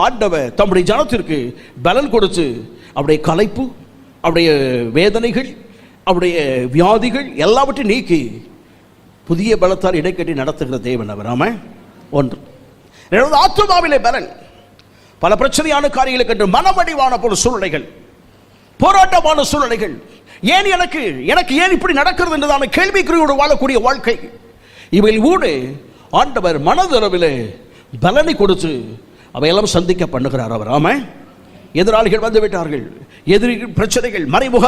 ஆண்டவர் தம்முடைய ஜனத்திற்கு பலன் கொடுத்து அவருடைய களைப்பு, அவருடைய வேதனைகள், அவருடைய வியாதிகள் எல்லாவற்றையும் நீக்கி புதிய பலத்தால் இடைக்கட்டி நடத்துகிற தேவன் அவர். ஆமாம், ஒன்று. ஆத்துமாவிலே பலன். பல பிரச்சனையான காரியங்களை கண்டு மனமடிவான போல சூழ்நிலைகள், போராட்டமான சூழ்நிலைகள், ஏன் எனக்கு ஏன் இப்படி நடக்கிறது என்றதான கேள்விக்குறியோடு வாழக்கூடிய வாழ்க்கை, இவையில் ஊடு ஆண்டவர் மனதளவிலே பலனை கொடுத்து அவையெல்லாம் சந்திக்க பண்ணுகிறார் அவர். ஆமா, எதிராளிகள் வந்து விட்டார்கள், எதிரிகள், பிரச்சனைகள், மறைமுக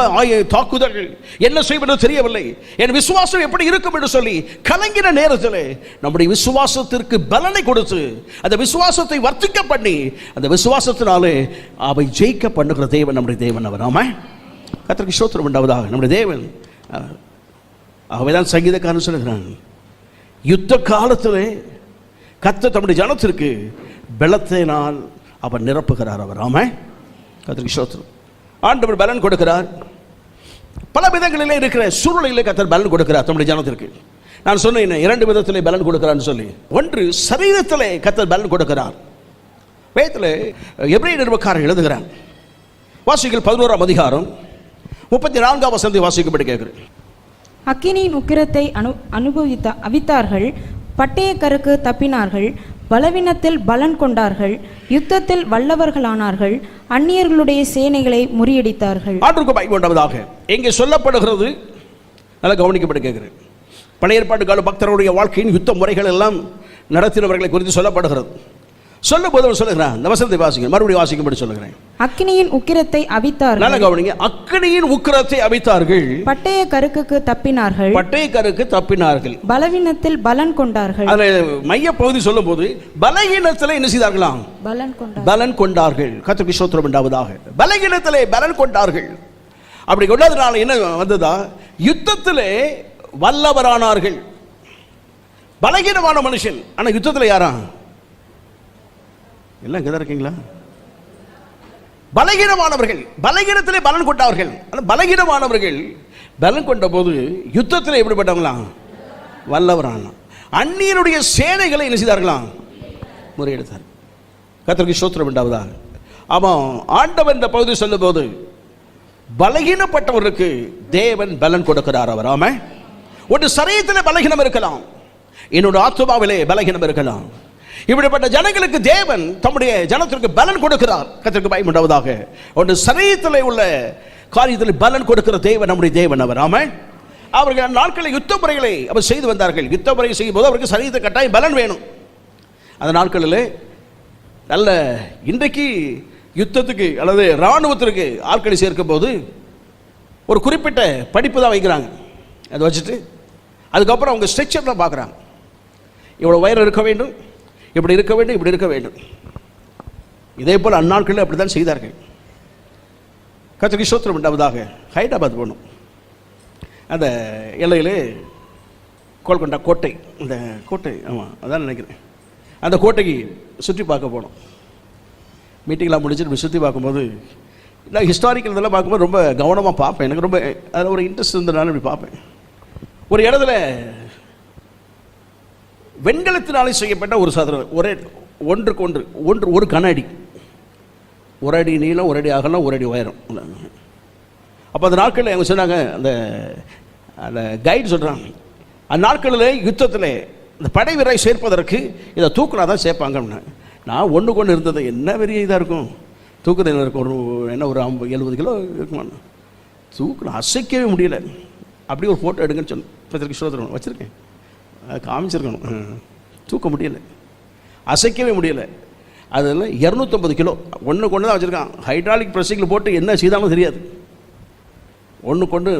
தாக்குதல்கள், என்ன செய்வது தெரியவில்லை, என் விசுவாசம் எப்படி இருக்கும் என்று சொல்லி கலங்கின நேரத்தில் நம்முடைய விசுவாசத்திற்கு பலனை கொடுத்து அந்த விசுவாசத்தை வர்த்திக்க பண்ணி அந்த விசுவாசத்தினாலே அவை ஜெயிக்க பண்ணுகிற தேவன் நம்முடைய தேவன் அவர். ஆமா, கர்த்தருக்கு ஸ்தோத்திரம் உண்டாவதாக. நம்முடைய தேவன். ஆகவேதான் சங்கீதக்காரன் சொல்லுகிறான், யுத்த காலத்திலே கர்த்தர் தம்முடைய ஜனத்திற்கு பலத்தினால் அவர் நிரப்புகிறார் அவர். ஆமா, கர்த்தருக்கு ஸ்தோத்திரம். ஆண்டவர் பலன் கொடுக்கிறார். பல விதங்களிலே இருக்கிற சூழ்நிலையிலே கர்த்தர் பலன் கொடுக்கிறார் தம்முடைய ஜனத்திற்கு. நான் சொன்னேன் 2 விதத்திலே பலன் கொடுக்கிறான்னு சொல்லி. ஒன்று சரீரத்திலே கர்த்தர் பலன் கொடுக்கிறார். வேதத்திலே எபிரேய நிருபக்காரன் எழுதுகிறான். வாசிகள் 11ஆம் அதிகாரம் 34ஆம் வசனத்தை வாசிக்கும்படி கேட்கிறேன். அக்கினியின் உக்கிரத்தை அவித்தார்கள், பட்டய கருக்கு தப்பினார்கள், பலவீனத்தில் பலன் கொண்டார்கள், யுத்தத்தில் வல்லவர்களானார்கள், அந்நியர்களுடைய சேனைகளை முறியடித்தார்கள். ஆண்டவருக்கு பயமுண்டாவதாக. இங்கே சொல்லப்படுகிறது, நல்லா கவனிக்கப்பட்டு கேட்கிறேன். பழைய ஏற்பாட்டு கால பக்தருடைய வாழ்க்கையின் யுத்த முறைகள் எல்லாம் நடத்தினவர்களை குறித்து சொல்லப்படுகிறது. சொல்லும் போது சொல்லுகிறேன், இந்த வசனத்தை வாசிங்க, மறுபடியும் வாசிக்கும்படி சொல்லுகிறேன். அக்கினியின் உக்கிரத்தை அவித்தார்கள். நல்லா கவனிங்க. அக்கினியின் உக்கிரத்தை அவித்தார்கள், பட்டய கருக்கு தப்பினார்கள், பட்டய கருக்கு தப்பினார்கள், பலவீனத்தில் பலன் கொண்டார்கள். அதில் மைய பகுதி சொல்லும் போது பலகீனத்தில் என்ன செய்தார்களாம்? பலன் கொண்டார்கள். கர்த்தருக்கு ஸ்தோத்திரம் உண்டாவதாக. பலகீனத்திலே பலன் கொண்டார்கள். அப்படி கொண்டதுனால என்ன வந்ததா? யுத்தத்திலே வல்லவரானார்கள். பலகீனமான மனுஷன், ஆனா யுத்தத்தில் யாரா? எல்லாம் இங்கே தான் இருக்கீங்களா? பலகீனமானவர்கள், பலகீனத்திலே பலன் கொண்டார்கள். பலகீனமானவர்கள் பலன் கொண்ட போது யுத்தத்தில் எப்படிப்பட்டவங்களாம்? வல்லவரான. அந்நியனுடைய சேனைகளை என்ன செய்தார்களாம்? முறியடித்தார். கர்த்தருக்கு ஸ்தோத்திரம் உண்டாவதாக. ஆமாம், ஆண்டவன் இந்த பகுதி சொல்லும் போது பலகீனப்பட்டவருக்கு தேவன் பலன் கொடுக்கிறார் அவர். ஆமா, ஒரு சரீரத்தில் பலகீனம் இருக்கலாம், என்னோட ஆத்துமாவிலே பலகீனம் இருக்கலாம். இப்படிப்பட்ட ஜனங்களுக்கு தேவன் தம்முடைய ஜனத்திற்கு பலன் கொடுக்கிறார். கர்த்தருக்கு பயமுண்டாவதாக. ஒன்று சரீரத்திலே உள்ள காரியத்தில் பலன் கொடுக்கிற தேவன் நம்முடைய தேவன் அவர். ஆமா, அவர்கள் நாட்களில் யுத்த முறைகளை அவர் செய்து வந்தார்கள். யுத்த முறை செய்யும் போது அவருக்கு சரீரத்தை கட்டாயம் பலன் வேணும். அந்த நாட்களில் நல்ல, இன்றைக்கு யுத்தத்துக்கு அல்லது இராணுவத்திற்கு ஆட்களை சேர்க்கும் போது ஒரு குறிப்பிட்ட படிப்பு தான் வைக்கிறாங்க. அதை வச்சுட்டு அதுக்கப்புறம் அவங்க ஸ்ட்ரக்சர்லாம் பார்க்குறாங்க. இவ்வளோ உயரம் இருக்க வேண்டும், இப்படி இருக்க வேண்டும், இப்படி இருக்க வேண்டும். இதே போல் அந்நாட்களில் அப்படி தான் செய்தார்கள். கர்த்தருக்கு ஸ்தோத்திரம் உண்டாவதாக. ஹைதராபாத் போகணும். அந்த எல்லையிலே கோல்கொண்டா கோட்டை, அந்த கோட்டை, ஆமாம் அதான் நினைக்கிறேன், அந்த கோட்டைக்கு சுற்றி பார்க்க போனோம். மீட்டிங்லாம் முடிச்சுட்டு சுற்றி பார்க்கும்போது நான் ஹிஸ்டாரிக்கல் இதெல்லாம் பார்க்கும்போது ரொம்ப கவனமாக பார்ப்பேன். எனக்கு ரொம்ப அதில் ஒரு இன்ட்ரெஸ்ட் இருந்ததுனால இப்படி பார்ப்பேன். ஒரு இடத்துல வெண்கலத்தினாலே செய்யப்பட்ட ஒரு சாதனம், ஒரே ஒன்றுக்கு ஒன்று ஒரு கன அடி, 1 அடி நீளம், 1 அடி அகலம், 1 அடி உயரம். அப்போ அந்த நாட்களில் அவங்க சொன்னாங்க, அந்த கைடு சொல்கிறாங்க, அந்நாட்களில் யுத்தத்தில் இந்த படை வீரரை சேர்ப்பதற்கு இதை தூக்குனா தான் சேர்ப்பாங்க. நான் ஒன்றுக்கு இருந்தது என்ன பெரிய இதாக இருக்கும், தூக்குறது இருக்கும், ஒரு 70 கிலோ இருக்குமா, தூக்குனா அசைக்கவே முடியல. அப்படி ஒரு ஃபோட்டோ எடுங்கன்னு சொன்னேன். இப்போ ஸ்தோத்திரம் வச்சுருக்கேன், காமிச்சிருக்கணும். தூக்க முடியலை, அசைக்கவே முடியலை. அதில் 250 கிலோ ஒன்று தான் வச்சுருக்கான். ஹைட்ராலிக் ப்ரெஸ்ஸிங்கில் போட்டு என்ன செய்தாலும் தெரியாது. ஒன்று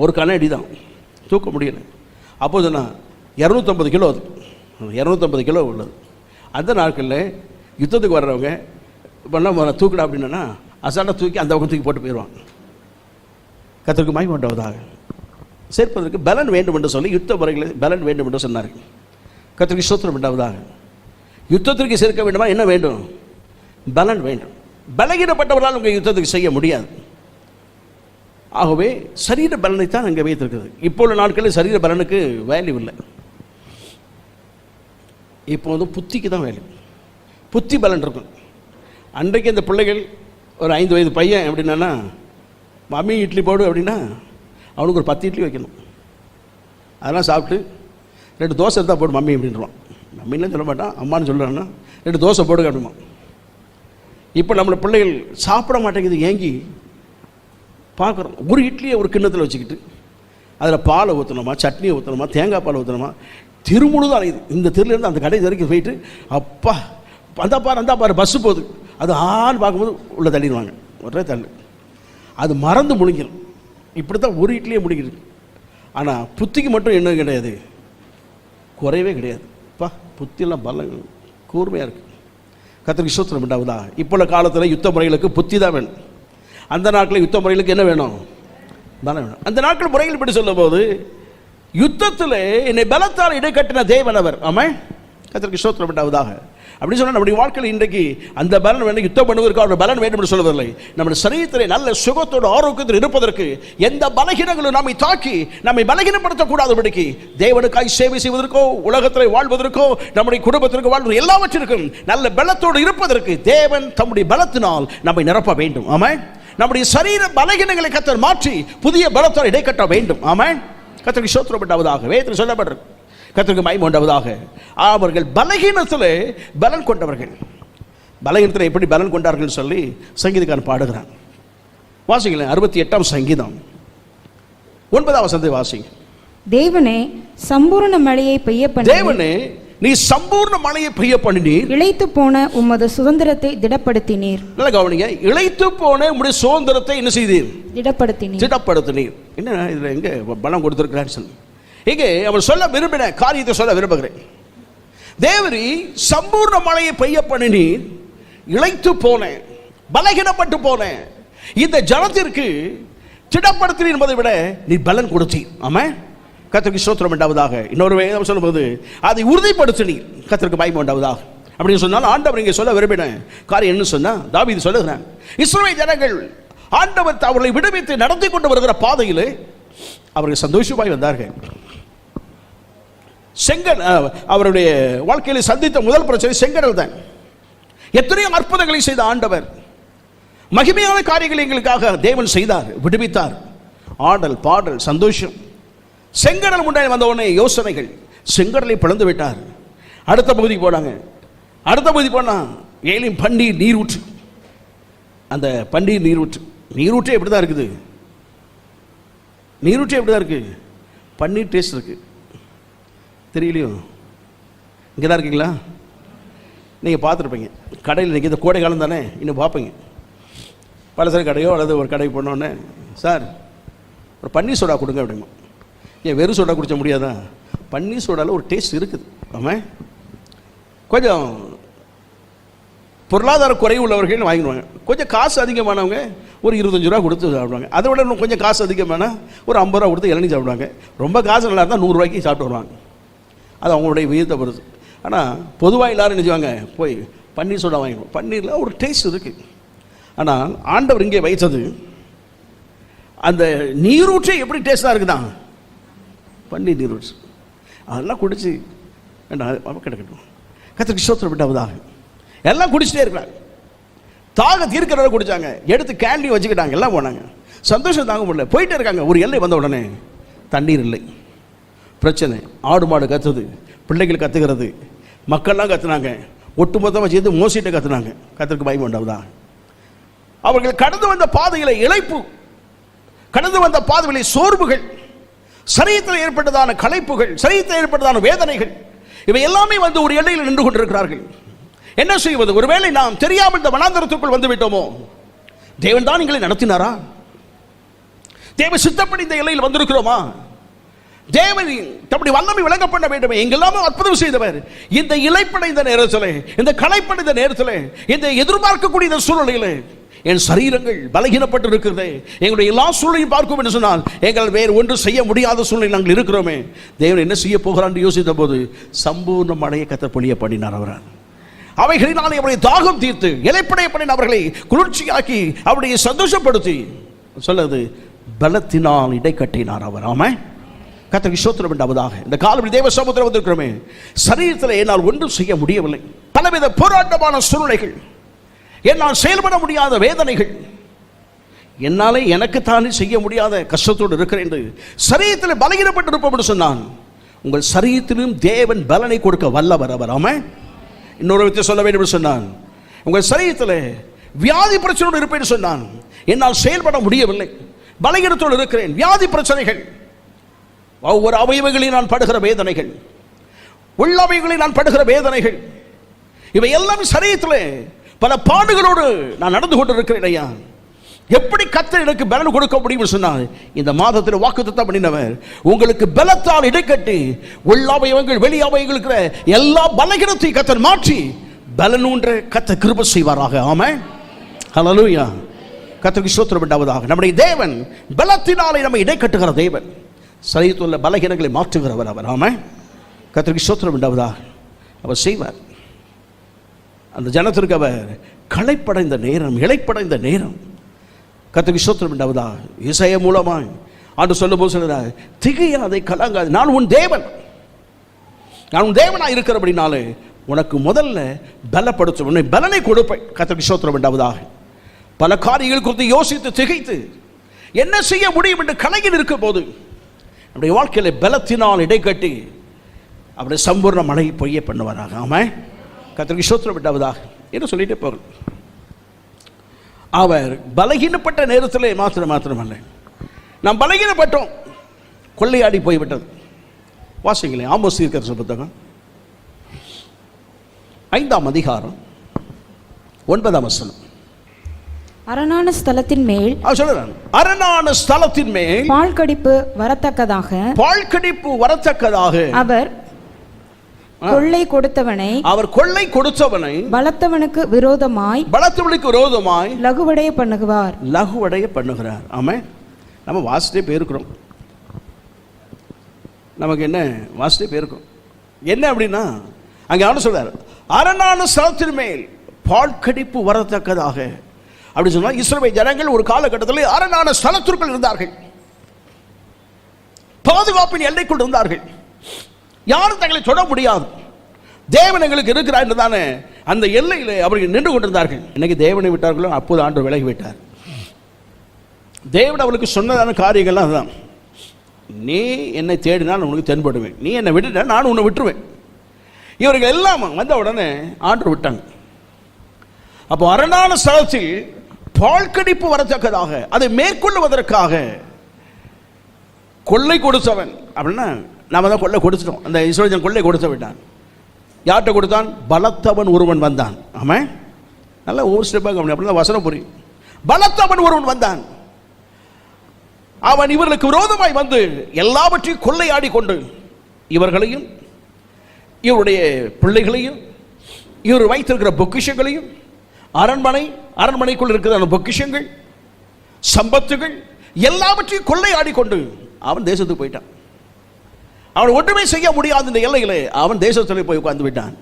ஒரு கன அடி தான், தூக்க முடியலை. அப்போது நான் 250 கிலோ, அது 250 கிலோ உள்ளது. அந்த நாட்களில் யுத்தத்துக்கு வர்றவங்க இப்போ என்ன தூக்குடா அப்படின்னா அசால்ட்டாக தூக்கி அந்த பக்கம் தூக்கி போட்டு போயிடுவாங்க. கர்த்தருக்கு மகிமை உண்டாவதாக. சேர்ப்பதற்கு பலன் வேண்டும் என்று சொல்லி யுத்த முறைகளில் பலன் வேண்டும் என்று சொன்னார்கள். கர்த்தருக்கு ஸ்தோத்திரம் உண்டாவதாக. யுத்தத்திற்கு சேர்க்க வேண்டுமா? என்ன வேண்டும்? பலன் வேண்டும். பலகீனப்பட்டவர்களால் உங்கள் யுத்தத்துக்கு செய்ய முடியாது. ஆகவே சரீர பலனைத்தான் அங்கே வைத்திருக்கிறது. இப்போ உள்ள நாட்களில் சரீர பலனுக்கு வேல்யூ இல்லை. இப்போ வந்து புத்திக்கு தான் வேல்யூ. புத்தி பலன் இருக்கும். அன்றைக்கு அந்த பிள்ளைகள் ஒரு 5 வயது பையன் எப்படின்னா, மம்மி இட்லி போடு அப்படின்னா அவனுக்கு ஒரு 10 இட்லி வைக்கணும். அதெல்லாம் சாப்பிட்டு 2 தோசை இருந்தால் போடு மம்மி அப்படின்றான். மம்மின்னு சொல்ல மாட்டான், அம்மான்னு சொல்கிறான்னா 2 தோசை போடுங்க அப்படிமா. இப்போ நம்மளை பிள்ளைகள் சாப்பிட மாட்டேங்குது, ஏங்கி பார்க்குறோம். ஒரு இட்லியை ஒரு கிண்ணத்தில் வச்சுக்கிட்டு அதில் பாலை ஊற்றணுமா, சட்னியை ஊற்றணுமா, தேங்காய் பால் ஊற்றணுமா, திருமுழுதான் இது. இந்த தெருலேருந்து அந்த கடை வரைக்கும் போயிட்டு அப்பா அந்த பாரு பஸ்ஸு போகுது, அது ஆள் பார்க்கும்போது உள்ளே தள்ளிடுவாங்க. ஒரே தள்ளு, அது மறந்து முழுங்கிடும். இப்படி தான் ஒரு இட்லியே முடிக்கிறது. ஆனால் புத்திக்கு மட்டும் என்ன கிடையாது, குறைவே கிடையாது. அப்பா புத்தியெல்லாம் பலம் கூர்மையாக இருக்குது. கர்த்தருக்கு ஸ்தோத்திரம் உண்டாவதா. இப்போ உள்ள காலத்தில் யுத்த முறைகளுக்கு புத்தி தான் வேணும். அந்த நாட்களில் யுத்த முறைகளுக்கு என்ன வேணும்? பலம் வேணும். அந்த நாட்கள் முறைகள் இப்படி சொல்லும் போது யுத்தத்தில் என்னை பலத்தால் இடைக்கட்டின தேவன் அவர். ஆமாம், கர்த்தருக்கு ஸ்தோத்திரம் உண்டாவதாக. அப்படி சொன்னால் நம்முடைய வாழ்க்கையில் இன்றைக்கு அந்த பலன் வேண்டும். யுத்தம் பண்ணுவதற்கு அவர் பலன் வேண்டும் என்று சொல்வதில்லை. நம்முடைய சரீரத்திலே நல்ல சுகத்தோடு ஆரோக்கியத்தில் இருப்பதற்கு எந்த பலகீனங்களும் நம்மை தாக்கி நம்மை பலகீனப்படுத்தக்கூடாதபடிக்கு தேவனுக்காய் சேவை செய்வதற்கோ உலகத்தில் வாழ்வதற்கோ நம்முடைய குடும்பத்திற்கு வாழ்வது எல்லாவற்றிற்கும் நல்ல பலத்தோடு இருப்பதற்கு தேவன் தம்முடைய பலத்தினால் நம்மை நிரப்ப வேண்டும். ஆமாம், நம்முடைய சரீர பலகீனங்களை கர்த்தர் மாற்றி புதிய பலத்தால் இடைக்கட்ட வேண்டும். ஆமாம், கர்த்தருக்கு ஸ்தோத்திரம் உண்டாவதாக. வேதத்தில் சொல்லப்பட்டிருக்கு. கர்த்தருக்கு மகிமை உண்டாவதாக. அவர்கள் பலகீனத்தில் பலன் கொண்டவர்கள். பலகீனத்தில் எப்படி பலன் கொண்டார்கள் சொல்லி சங்கீதக்காரன் பாடுகிறான். வாசிங்களேன், 68ஆம் சங்கீதம் 9ஆம் வசனத்தை வாசிங்க. தேவனே சம்பூர்ண மழையை பெய்ய பண்ணி, தேவனே நீ சம்பூர்ண மழையை பெய்ய பண்ணினீர், இளைத்து போன உமது சுதந்திரத்தை திடப்படுத்தினீர். நல்ல கவனிங்க, இளைத்து போன உம்முடைய சுதந்திரத்தை என்ன செய்தீர்? திடப்படுத்தினீர். என்ன இதுல எங்க பலம் கொடுத்திருக்கிறான்னு சொல்லி இங்கே அவர் சொல்ல விரும்பின காரியத்தை சொல்ல விரும்புகிறேன். தேவரி சம்பூர்ண மழையை பெய்ய பண்ணினீர், இளைத்து போனேன், பலகீனப்பட்டு போனேன், இந்த ஜனத்திற்கு திடப்படுத்தினீர் என்பதை விட நீ பலன் கொடுத்தீர். ஆமா, கர்த்தருக்கு ஸ்தோத்திரம் உண்டாவதாக. இன்னொரு வேதம் சொல்லும்போது அதை உறுதிப்படுத்தினீர். கர்த்தருக்கு மகிமை உண்டாவதாக. அப்படின்னு சொன்னால் ஆண்டவர் இங்கே சொல்ல விரும்பின காரியம் என்ன சொன்னா, தாவீது சொல்லுகிறான், இஸ்ரவேல் ஜனங்கள் ஆண்டவர் அவர்களை விடுவித்து நடத்தி கொண்டு வருகிற பாதையில் அவர்கள் சந்தோஷமாய் வந்தார்கள். அவருடைய வாழ்க்கையில் சந்தித்த முதல் பிரச்சனை செங்கடல் தான். எத்தனையோ அற்புதங்களை செய்த ஆண்டவர், மகிமையான காரியங்களை எங்களுக்காக தேவன் செய்தார், விடுவித்தார். ஆடல் பாடல் சந்தோஷம். செங்கடல் முன்னாடி வந்த உடனே யோசனைகள், செங்கடலை பிளந்து விட்டார். அடுத்த பகுதிக்கு போனாங்க. அடுத்த பகுதி போனா ஏலிம் பன்னீர் நீரூற்று. அந்த பன்னீர் நீரூற்றே எப்படி தான் இருக்குது? நீரூற்றே எப்படி தான் இருக்கு? பன்னீர் டேஸ்ட் இருக்கு. தெரியலையோ? இங்கே தான் இருக்கீங்களா? நீங்கள் பார்த்துருப்பீங்க. கடையில் இன்றைக்கி இந்த கோடை காலம் தானே, இன்னும் பார்ப்பீங்க. பலசர கடையோ அல்லது ஒரு கடைக்கு போனோடனே, சார் ஒரு பன்னீர் சோடா கொடுங்க அப்படிமா. ஏன் வெறும் சோடா குடிச்ச முடியாதா? பன்னீர் சோடாவில் ஒரு டேஸ்ட் இருக்குது. ஆமாம், கொஞ்சம் பொருளாதார குறைவு உள்ளவர்கள் வாங்கிடுவாங்க. கொஞ்சம் காசு அதிகமானவங்க ஒரு 25 ரூபா கொடுத்து சாப்பிடுவாங்க. அதை விட இன்னும் கொஞ்சம் காசு அதிகமான ஒரு 50 ரூபா கொடுத்து இளநீ சாப்பிடுவாங்க. ரொம்ப காசு நல்லா இருந்தால் 100 ரூபாய்க்கு சாப்பிட்டு வருவாங்க. அது அவங்களுடைய விகிதத்தை பொறுத்து. ஆனால் பொதுவாக எல்லாரும் நினைச்சுவாங்க, போய் பன்னீர் சோடா வாங்கிடுவோம். பன்னீரில் ஒரு டேஸ்ட் இருக்குது. ஆனால் ஆண்டவர் இங்கே வைத்தது அந்த நீரூற்றே எப்படி டேஸ்டாக இருக்குதான், பன்னீர் நீரூற்று. அதெல்லாம் குடிச்சு வேண்டாம் கிடைக்கட்டும். கர்த்தருக்கு ஸ்தோத்திரம் விட்டாவதாக. எல்லாம் குடிச்சிட்டே இருக்கிறாங்க. தாக தீர்க்கிறத குடிச்சாங்க, எடுத்து கேண்டி வச்சுக்கிட்டாங்க, எல்லாம் போனாங்க. சந்தோஷம் தாங்க முடியல, போயிட்டே இருக்காங்க. ஒரு எல்லை வந்த உடனே தண்ணீர் இல்லை. பிரச்சனை. ஆடு மாடு கத்துது, பிள்ளைகள் கத்துகிறது, மக்கள்லாம் கத்துனாங்க, ஒட்டுமொத்தமாக சேர்ந்து மோசிட்ட கத்துனாங்க. கர்த்தருக்கு பயம் உண்டாவதா. அவர்கள் கடந்து வந்த பாதையில் இளைப்பு, கடந்து வந்த பாதைகளில் சோர்வுகள், சரீரத்தில் ஏற்பட்டதான களைப்புகள், சரீரத்தில் ஏற்பட்டதான வேதனைகள், இவை எல்லாமே வந்து ஒரு எல்லையில் நின்று கொண்டிருக்கிறார்கள். என்ன செய்வது? ஒருவேளை நாம் தெரியாமல் இந்த வனாந்தரத்துக்குள் வந்து விட்டோமோ? தேவன் தான் எங்களை நடத்தினாரா? தேவ சித்தப்படி இந்த எல்லையில் வந்திருக்கிறோமா? தேவன் தம்முடைய வல்லமை விளங்க பண்ண வேண்டும். எங்கெல்லாமோ அற்புதம் செய்தவர். இந்த இளைப்படைந்த நேரத்தில், இந்த களைப்படைந்த நேரத்தில், இந்த எதிர்பார்க்கக்கூடிய இந்த சூழ்நிலையில் என் சரீரங்கள் பலகீனப்பட்டு இருக்கிறது. எங்களுடைய எல்லா சூழ்நிலையும் பார்க்கும் என்று சொன்னால் எங்கள் வேறு ஒன்று செய்ய முடியாத சூழ்நிலை நாங்கள் இருக்கிறோமே. தேவன் என்ன செய்ய போகிறான் என்று யோசித்த போது சம்பூர்ண மழையை கர்த்தர் பொழிய பண்ணினார். அவரால் அவைகளினாலே அவருடைய தாகம் தீர்த்து இளைப்படைய பண்ணின அவர்களை குளிர்ச்சியாக்கி அவருடைய சந்தோஷப்படுத்தி சொல்லுது பலத்தினால் இடை கட்டினார் அவர். ஆமாம், கர்த்தருக்கு ஸ்தோத்திரம் உண்டாவதாக. இந்த காலம் தேவ சமுத்திரம் வந்திருக்கிறோமே, சரீரத்தில் என்னால் ஒன்றும் செய்ய முடியவில்லை. பலவித போராட்டமான சூழ்நிலைகள், என்னால் செயல்பட முடியாத வேதனைகள், என்னாலே எனக்கு தானே செய்ய முடியாத கஷ்டத்தோடு இருக்கிறேன் என்று சரீரத்தில் பலகீனப்பட்டு இருப்போம் என்று சொன்னான். உங்கள் சரீரத்திலும் தேவன் பலனை கொடுக்க வல்லவர் அவர். ஆமாம், இன்னொரு விதத்தை சொல்ல வேண்டும் என்று சொன்னான். உங்கள் சரீரத்தில் வியாதி பிரச்சனையோடு இருப்பேன் சொன்னான். என்னால் செயல்பட முடியவில்லை, பலகீனத்தோடு இருக்கிறேன். வியாதி பிரச்சனைகள், ஒவ்வொரு அவயவங்களில் நான் படுகிற வேதனைகள், உள்ளவைகளில் நான் படுகிற வேதனைகள், இவை எல்லாம் சரீரத்தில் பல பாடுகளோடு நான் நடந்து கொண்டு இருக்கிறேன். ஐயா, எப்படி கர்த்தர் எனக்கு பலன் கொடுக்க முடியும் சொன்னால், இந்த மாதத்தில் வாக்குத்தத்தம் பண்ணினவர் உங்களுக்கு பலத்தால் இடைக்கட்டி உள்ளவயங்கள் வெளியவயங்கள் இருக்கிற எல்லா பலகீனத்தை கர்த்தர் மாற்றி பலனூன்ற கர்த்தர் கிருபை செய்வாராக. ஆமென், ஹல்லேலூயா. கர்த்தருக்கு ஸ்தோத்திரம் உண்டாவதாக. நம்முடைய தேவன் பலத்தினாலே நம்மை இடைக்கட்டுகிற தேவன், சரீரத்தில் உள்ள பலகீனங்களை மாற்றுகிறவர் அவர். ஆமென், கர்த்தருக்கு ஸ்தோத்திரம் உண்டாவதாக. அவர் செய்வார். அந்த ஜனத்திற்கு அவர் களைப்படைந்த நேரம், இளைப்படைந்த நேரம். கர்த்தருக்கு ஸ்தோத்திரம் உண்டாவதாக. இசைய மூலமாய் ஆண்டு சொல்லும் போது சொல்கிறார், திகையாதை கலங்காது, நான் உன் தேவன், நான் உன் தேவனாக இருக்கிறபடினாலே உனக்கு முதல்ல பலப்படுத்தும், உன்னை பலனை கொடுப்பேன். கர்த்தருக்கு ஸ்தோத்திரம் உண்டாவதாக. பல காரியங்கள் குறித்து யோசித்து திகைத்து என்ன செய்ய முடியும் என்று கலங்கி நிற்கும் போது நம்முடைய வாழ்க்கையில் பலத்தினால் இடைக்கட்டி அவருடைய சம்பூர்ண மழை பொய்ய பண்ணுவாராக. ஆமாம், கர்த்தருக்கு ஸ்தோத்திரம் உண்டாவதாக என்று சொல்லிட்டு போகிறோம். அவர் பலகீனப்பட்ட நேரத்தில் மாத்திரமல்ல, நாம் பலகீனப்பட்டோம், கொள்ளையாடி போய்விட்டது. வாசிங்களேன், ஆமோஸ் தீர்க்கதரிசி புத்தகம் 5ஆம் அதிகாரம் 9ஆம் வசனம். அரணான ஸ்தலத்தின் மேல், அரணான ஸ்தலத்தின் மேல் பாழ்கடிப்பு வரத்தக்கதாக அவர் கொள்ளை கொடுத்தவனை, அவர் கொள்ளை கொடுத்தவனை பலத்தவனுக்கு விரோதமாய் லகுவடைய பண்ணுகிறார். ஆமா, நம்ம வாசிட்டே போயிருக்கிறோம். நமக்கு என்ன வாசிட்டே போயிருக்கோம். என்ன அப்படின்னா, அங்கே ஆண்டு சொல்றார், அரணான ஸ்தலத்தின் மேல் பாழ்கடிப்பு வரத்தக்கதாக. அப்படி சொன்னால் இஸ்ரவேல் ஜனங்கள் ஒரு காலகட்டத்தில் அரணான ஸ்தலத்திற்குள் இருந்தார்கள், பாதுகாப்பின் எல்லைக்குள் இருந்தார்கள். யாரும் தங்களை தொட முடியாது. தேவன் எங்களுக்கு இருக்கிறார் என்றுதானே அந்த எல்லையில் அவர்கள் நின்று கொண்டிருந்தார்கள். இன்னைக்கு தேவனை விட்டார்களோ அப்போது ஆண்டு விலகி விட்டார். தேவன் அவளுக்கு சொன்னதான காரியங்கள்லாம் அதுதான். நீ என்னை தேடினால் நான் உனக்கு தென்படுவேன், நீ என்னை விட்டுட்ட நான் உன்னை விட்டுருவேன். இவர்கள் எல்லாம் வந்த உடனே ஆண்டு விட்டாங்க. அப்போ அரணான ஸ்தலத்தில் பாழ்கடிப்பு வரத்தக்கதாக, அதை மேற்கொள்வதற்காக கொள்ளை கொடுத்தவன் அப்படின்னா நாம தான் கொள்ளை கொடுத்துட்டோம். அந்த இஸ்ரவேல் கொள்ளை கொடுத்து விட்டான். யார்கிட்ட கொடுத்தான்? பலத்தவன் ஒருவன் வந்தான். ஆமா, நல்ல ஒரு ஸ்டெப்பாக அப்படின்னா வசனம் புரியும். பலத்தவன் ஒருவன் வந்தான். அவன் இவர்களுக்கு விரோதமாய் வந்து எல்லாவற்றையும் கொள்ளையாடி கொண்டு இவர்களையும் இவருடைய பிள்ளைகளையும் இவர் வைத்திருக்கிற பொக்கிஷங்களையும், அரண்மனைக்குள் இருக்கிற அந்த பொக்கிஷங்கள், சம்பத்துகள் எல்லாவற்றையும் கொள்ளையாடி கொண்டு அவன் தேசத்துக்கு போயிட்டான். அவன் ஒன்றுமே செய்ய முடியாத இந்த எல்லைகளை அவன் தேசத்தில் போய் உட்கார்ந்து விட்டான்.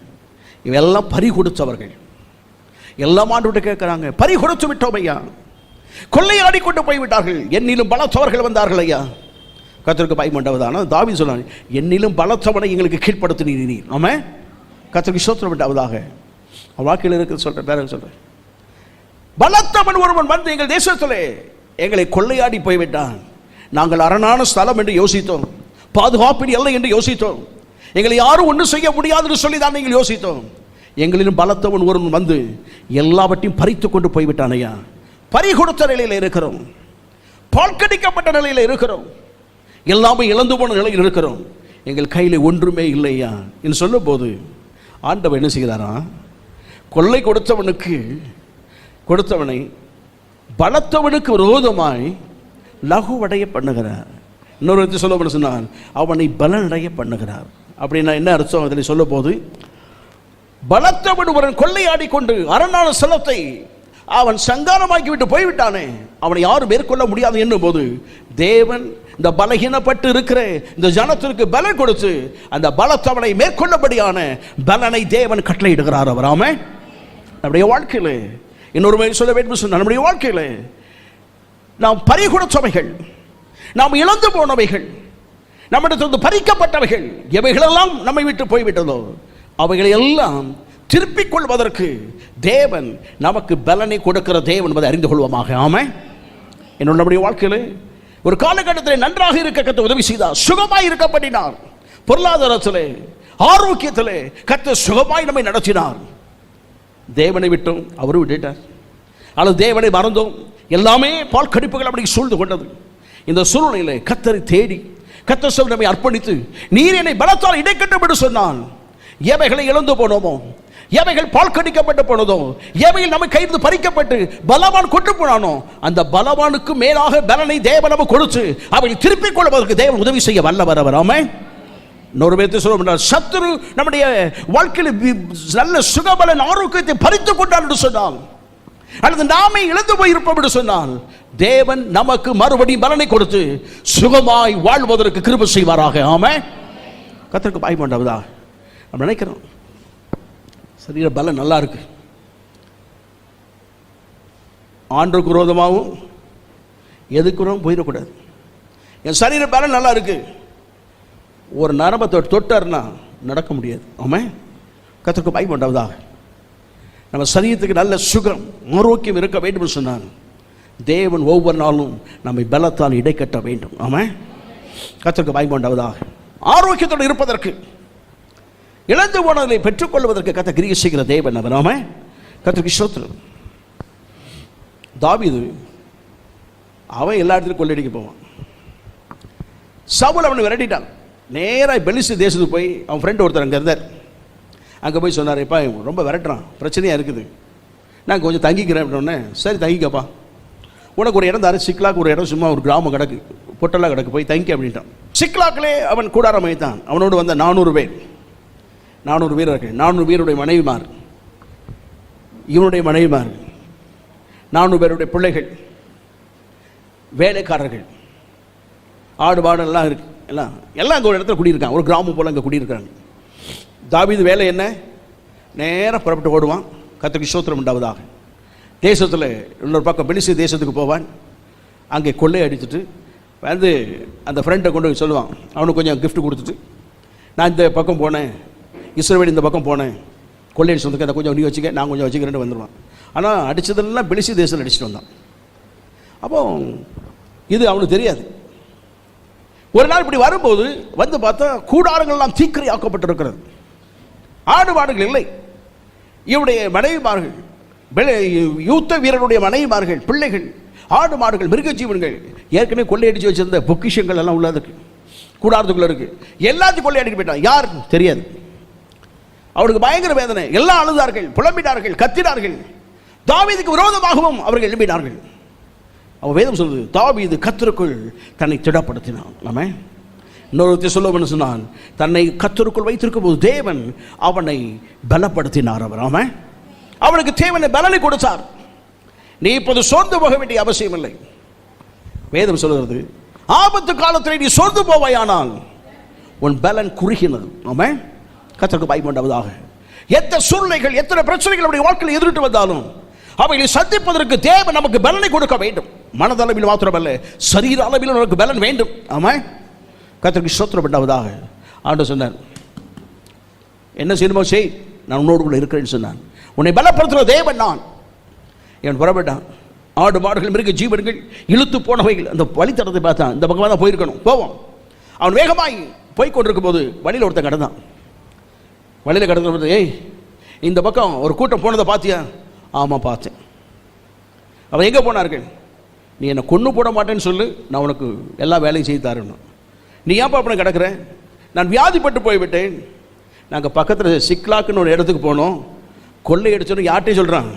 இவெல்லாம் பறி கொடுத்தவர்கள் எல்லாம் ஆண்டு விட்டு கேட்கிறாங்க, பறி கொடுத்து விட்டோம் ஐயா, கொள்ளையாடி கொண்டு போய்விட்டார்கள், என்னிலும் பலத்தவர்கள் வந்தார்கள் ஐயா. கர்த்தருக்கு பயமண்டவதான தாவீது சொன்னான், என்னிலும் பலத்தவனை எங்களுக்கு கீழ்ப்படுத்தினீர். ஆமா, கர்த்தருக்கு ஸ்தோத்திரம் உண்டாவதாக. வாழ்க்கையில் இருக்கிற சொல்ற பேர சொல்ற, பலத்தவன் ஒருவன் வந்து எங்கள் தேசத்திலே எங்களை கொள்ளையாடி போய்விட்டான். நாங்கள் அரணான ஸ்தலம் என்று யோசித்தோம், பாதுகாப்பின் எல்லை என்று யோசித்தோம், எங்களை யாரும் ஒன்றும் செய்ய முடியாது என்று சொல்லி தான் நீங்கள் யோசித்தோம். எங்களிலும் பலத்தவன் ஒருவன் வந்து எல்லாவற்றையும் பறித்து கொண்டு போய்விட்டான் ஐயா. பறி கொடுத்த நிலையில் இருக்கிறோம், பாழ்கடிக்கப்பட்ட நிலையில் இருக்கிறோம், எல்லாமே இழந்து போன நிலையில் இருக்கிறோம், எங்கள் கையில் ஒன்றுமே இல்லையா என்று சொல்லும் போது ஆண்டவர் என்ன செய்கிறாரா, கொள்ளை கொடுத்தவனை பலத்தவனுக்கு விரோதமாய் லகுவடைய பண்ணுகிறார். இன்னொரு விதத்தை சொல்ல சொன்னான், அவனை பலனடைய பண்ணுகிறார். அப்படின்னா என்ன அர்த்தம்? அதில் சொல்ல போது, பலத்தவன் ஒருவன் கொள்ளையாடி கொண்டு அரணான செலத்தை அவன் சங்காரமாக்கி விட்டு போய்விட்டானே, அவனை யாரும் மேற்கொள்ள முடியாது என்னும் போது தேவன் இந்த பலகீனப்பட்டு இருக்கிற இந்த ஜனத்திற்கு பலன் கொடுத்து அந்த பலத்தவனை மேற்கொள்ளபடியான பலனை தேவன் கட்டளையிடுகிறார். அவர் ஆமென். நம்முடைய வாழ்க்கையில் இன்னொரு முறை சொல்ல வேண்டும் சொன்னால், நம்முடைய வாழ்க்கையில் நாம் பறிகொடுத்தவைகள், நாம் இழந்து போனவைகள், நம்மிடத்திலிருந்து பறிக்கப்பட்டவைகள் எவைகளெல்லாம் நம்மை விட்டு போய்விட்டதோ அவைகளை எல்லாம் திருப்பிக் கொள்வதற்கு தேவன் நமக்கு பலனை கொடுக்கிற தேவன் என்பதை அறிந்து கொள்வோமாக. ஆமென். என்னோட நம்முடைய வாழ்க்கையில் ஒரு காலகட்டத்தில் நன்றாக இருக்க கர்த்தர் உதவி செய்தார், சுகமாய் இருக்க பண்ணினார், பொருளாதாரத்திலே ஆரோக்கியத்திலே கர்த்தர் சுகமாய் நம்மை நடத்தினார். தேவனை விட்டோம், அவரும் விட்டுட்டார். அல்லது தேவனை மறந்தோம், எல்லாமே பால் கடிப்புகள் அப்படி சூழ்ந்து கொண்டது. இந்த சூழ்நிலையிலே கர்த்தரை தேடி கர்த்தர் சொல் நம்மை அர்ப்பணித்து, நீர் என்னை பலத்தால் இடைக்கட்டும் என்று சொன்னான். எவைகளை இழந்து போனோமோ, எவைகள் பால் கடிக்கப்பட்டு போனதோ, எவைகள் நம்ம கைது பறிக்கப்பட்டு பலவான் கொண்டு போனானோ, அந்த பலவானுக்கு மேலாக பலனை தேவன் நமக்கு கொடுத்து அவை திருப்பிக் கொள்வதற்கு தேவன் உதவி செய்ய வல்லவர். அவர் ஆமென். இன்னொரு பேர்த்து சொல்ல, சத்துரு நம்முடைய வாழ்க்கையில் நல்ல சுகபலன் ஆரோக்கியத்தை பறித்து கொண்டார் என்று சொன்னால், அல்லது நாமே இழந்து போய் இருப்போம் என்று சொன்னால், தேவன் நமக்கு மறுபடியும் பலனை கொடுத்து சுகமாய் வாழ்வதற்கு கிருபை செய்வாராக. ஆமென். கர்த்தருக்கு பயப்படாதா? நம்ம நினைக்கிறோம் சரீர பலம் நல்லா இருக்கு, ஆண்டுக்கு விரோதமாகவும் எதுக்குறோம் போயிடக்கூடாது. என் சரீர பலம் நல்லா இருக்கு, ஒரு நரம்பை தொட்டார்னா நடக்க முடியாது. ஆமென். கர்த்தருக்கு பயப்படாதா? நம்ம சரீரத்துக்கு நல்ல சுகம் ஆரோக்கியம் இருக்க வேண்டும் சொன்னான், தேவன் ஒவ்வொரு நாளும் நம்மை பலத்தால் இடைக்கட்ட வேண்டும். ஆமென். கர்த்தருக்கு பயப்படாதா? ஆரோக்கியத்தோடு இருப்பதற்கு, இழந்து போனதை பெற்றுக்கொள்வதற்கு கர்த்தர் கிரியை செய்கிற தேவன் அவர். ஆமென். கர்த்தருக்கு ஸ்தோத்திரம். தாவீது அவன் எல்லா இடத்துலையும் கொள்ளையடிக்க போவான். சவுல் அவனை விரட்டிட்டான். நேராக பெலிஸ்து தேசத்துக்கு போய் அவன் ஃப்ரெண்ட் ஒருத்தர் அங்கே இருந்தார். அங்கே போய் சொன்னார், எப்பா ரொம்ப விரட்டுறான், பிரச்சனையாக இருக்குது, நான் கொஞ்சம் தங்கிக்கிறேன் அப்படின்னே. சரி தங்கிக்கப்பா, உனக்கு ஒரு இடம் தாரு, சிக்லாக்கு ஒரு இடம் சும்மா ஒரு கிராமம் கிடக்கு, பொட்டெல்லாம் கிடக்கு, போய் தங்கி அப்படின்ட்டான். சிக்லாக்கிலே அவன் கூடாரம் வைத்தான். அவனோடு வந்த 400 பேர், 400 வீரர்கள், 400 பேருடைய மனைவிமார், இவனுடைய மனைவிமார், 400 பேருடைய பிள்ளைகள், வேலைக்காரர்கள், ஆடு மாடு எல்லாம் இருக்கு, எல்லாம் அங்கே ஒரு இடத்துல குடியிருக்காங்க. ஒரு கிராமம் போல் அங்கே குடியிருக்காங்க. தாவீது வேலை என்ன? நேராக புறப்பட்டு ஓடுவான். கர்த்தருக்கு ஸ்தோத்திரம் உண்டாவதாக. தேசத்தில் இன்னொரு பக்கம் பெலிஸ்து தேசத்துக்கு போவான். அங்கே கொள்ளை அடிச்சுட்டு வந்து அந்த ஃப்ரெண்டை கொண்டு போய் சொல்லுவான். அவனுக்கு கொஞ்சம் கிஃப்ட் கொடுத்துட்டு, நான் இந்த பக்கம் போனேன், இஸ்ரவேல் இந்த பக்கம் போனேன், கொள்ளையடிச்சு வந்து அதை கொஞ்சம் நீ வச்சுக்க, நான் கொஞ்சம் வச்சுக்கிறேன்னு வந்துடுவான். ஆனால் அடித்ததெல்லாம் பெலிஸ்து தேசத்தில் அடிச்சுட்டு வந்தான். அப்போ இது அவனுக்கு தெரியாது. ஒரு நாள் இப்படி வரும்போது வந்து பார்த்தா கூடாரங்கள்லாம் தீக்கிரை ஆக்கப்பட்டிருக்கிறது, ஆடு மாடுகள் இல்லை. இவருடைய மனைவிமார்கள், யூத்த வீரனுடைய மனைவிமார்கள், பிள்ளைகள், ஆடு மாடுகள், மிருக ஜீவன்கள், ஏற்கனவே கொள்ளையடிச்சு வச்சிருந்த பொக்கிஷங்கள் எல்லாம் உள்ளதுக்கு கூடாரத்துக்குள்ள இருக்கு, எல்லாத்தையும் கொள்ளையடிக்க போயிட்டான். யார் தெரியாது. அவருக்கு பயங்கர வேதனை. எல்லாம் அழுதார்கள், புலம்பினார்கள், கத்தினார்கள். தாவீதுக்கு விரோதமாகவும் அவர்கள் எழுப்பினார்கள். அவன் வேதம் சொல்லுது, தாவீது கர்த்தருக்குள் தன்னை திடப்படுத்தினான். நம்ம இன்னொரு சொல்ல சொன்னான், தன்னை கர்த்தருக்குள் வைத்திருக்கும் போது தேவன் அவனை பலப்படுத்தினார். அவர் அவனுக்கு தேவனை பலனை கொடுத்தார். நீ இப்போது சோர்ந்து போக வேண்டிய அவசியம் இல்லை. வேதம் சொல்லுகிறது, ஆபத்து காலத்தில் நீ சோர்ந்து போவாயானால் உன் பலன் குறுகினது. ஆமென். கர்த்தருக்கு பயப்படாததாக. எத்தனை சூழ்நிலைகள், எத்தனை பிரச்சனைகள் நம்முடைய வாழ்க்கையில் எதிர்த்து வந்தாலும் அவைகளை சந்திப்பதற்கு தேவன் நமக்கு பலனை கொடுக்க வேண்டும். மனதளவில் மாத்திரமல்ல, சரீர அளவில் நமக்கு பலன் வேண்டும். ஆமென். கர்த்தருக்கு ஸ்தோத்திரம் உண்டாவதாக. ஆண்டவர் சொன்னார், என்ன செய்யணுமோ செய், நான் உன்னோடு கூட இருக்கிறேன்னு சொன்னான். உன்னை பலப்படுத்துகிற தேவன் நான். என் புறப்பட்டான். ஆடு மாடுகள், மிருக ஜீவன்கள், இழுத்து போனவைகள் அந்த வழித்தடத்தை பார்த்தான். இந்த பக்கமாக தான் போயிருக்கணும், போவோம். அவன் வேகமாய் போய்கொண்டிருக்கும் போது வழியில் ஒருத்தன் கடந்தான். வழியில் கடந்த போது, ஏய் இந்த பக்கம் ஒரு கூட்டம் போனதை பார்த்தியா? ஆமாம் பார்த்தேன். அவன் எங்கே போனார்கள்? நீ என்னை கொன்று போட மாட்டேன்னு சொல்லு, நான் உனக்கு எல்லா வேலையும் செய்து தரணும். நீ ஏன் பாப்பனை கிடக்கிற? நான் வியாதிப்பட்டு போய்விட்டேன். நாங்கள் பக்கத்தில் சிக்லாக்குன்னு ஒரு இடத்துக்கு போனோம், கொள்ளை அடிச்சோன்னு யார்கிட்டையும் சொல்கிறான்,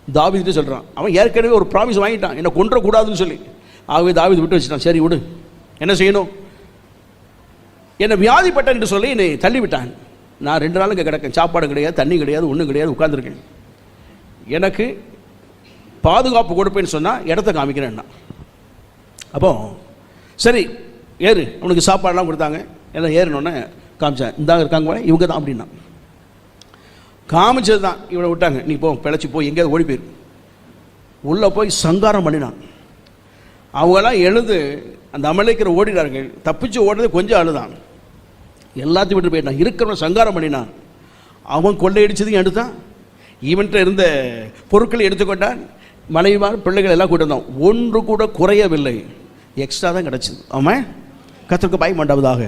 தாவீதுட்டு சொல்கிறான். அவன் ஏற்கனவே ஒரு ப்ராமிஸ் வாங்கிட்டான், என்னை கொன்றக்கூடாதுன்னு சொல்லி. ஆகவே தாவீது விட்டு வச்சுட்டான். சரி விடு, என்ன செய்யணும்? என்னை வியாதிப்பட்டேன் என்று சொல்லி என்னை தள்ளிவிட்டான். நான் 2 நாள் இங்கே கிடக்கேன், சாப்பாடு கிடையாது, தண்ணி கிடையாது, ஒன்றும் கிடையாது, உட்கார்ந்துருக்கேன். எனக்கு பாதுகாப்பு கொடுப்பேன்னு சொன்னால் இடத்த காமிக்கிறேன்னா, அப்போ சரி ஏறு, உனக்கு சாப்பாடெல்லாம் கொடுத்தாங்க, எல்லாம் ஏறினோடனே காமிச்சேன், இந்தாங்க இருக்காங்க போல, இவங்க தான் அப்படின்னா. காமிச்சது தான், இவனை விட்டாங்க, நீ போ பிழைச்சி போய் எங்கேயாவது ஓடி போயிரு. உள்ளே போய் சங்காரம் பண்ணினான். அவங்கெல்லாம் எழுந்து அந்த அமலேக்கர் ஓடினார்கள். தப்பிச்சு ஓடுறது கொஞ்சம் அழுதான், எல்லாத்தையும் விட்டு போயிட்டான். இருக்கிறவன் சங்காரம் பண்ணினான். அவன் கொள்ளையடிச்சதையும் எடுத்தான், இவன்கிட்ட இருந்த பொருட்களை எடுத்துக்கொண்டான். மனைவிமார் பிள்ளைகள் எல்லாம் கூட்டு வந்தான், ஒன்று கூட குறையவில்லை, எக்ஸ்ட்ரா தான் கிடச்சிது. அவன் கர்த்தருக்கு பயப்படாததாக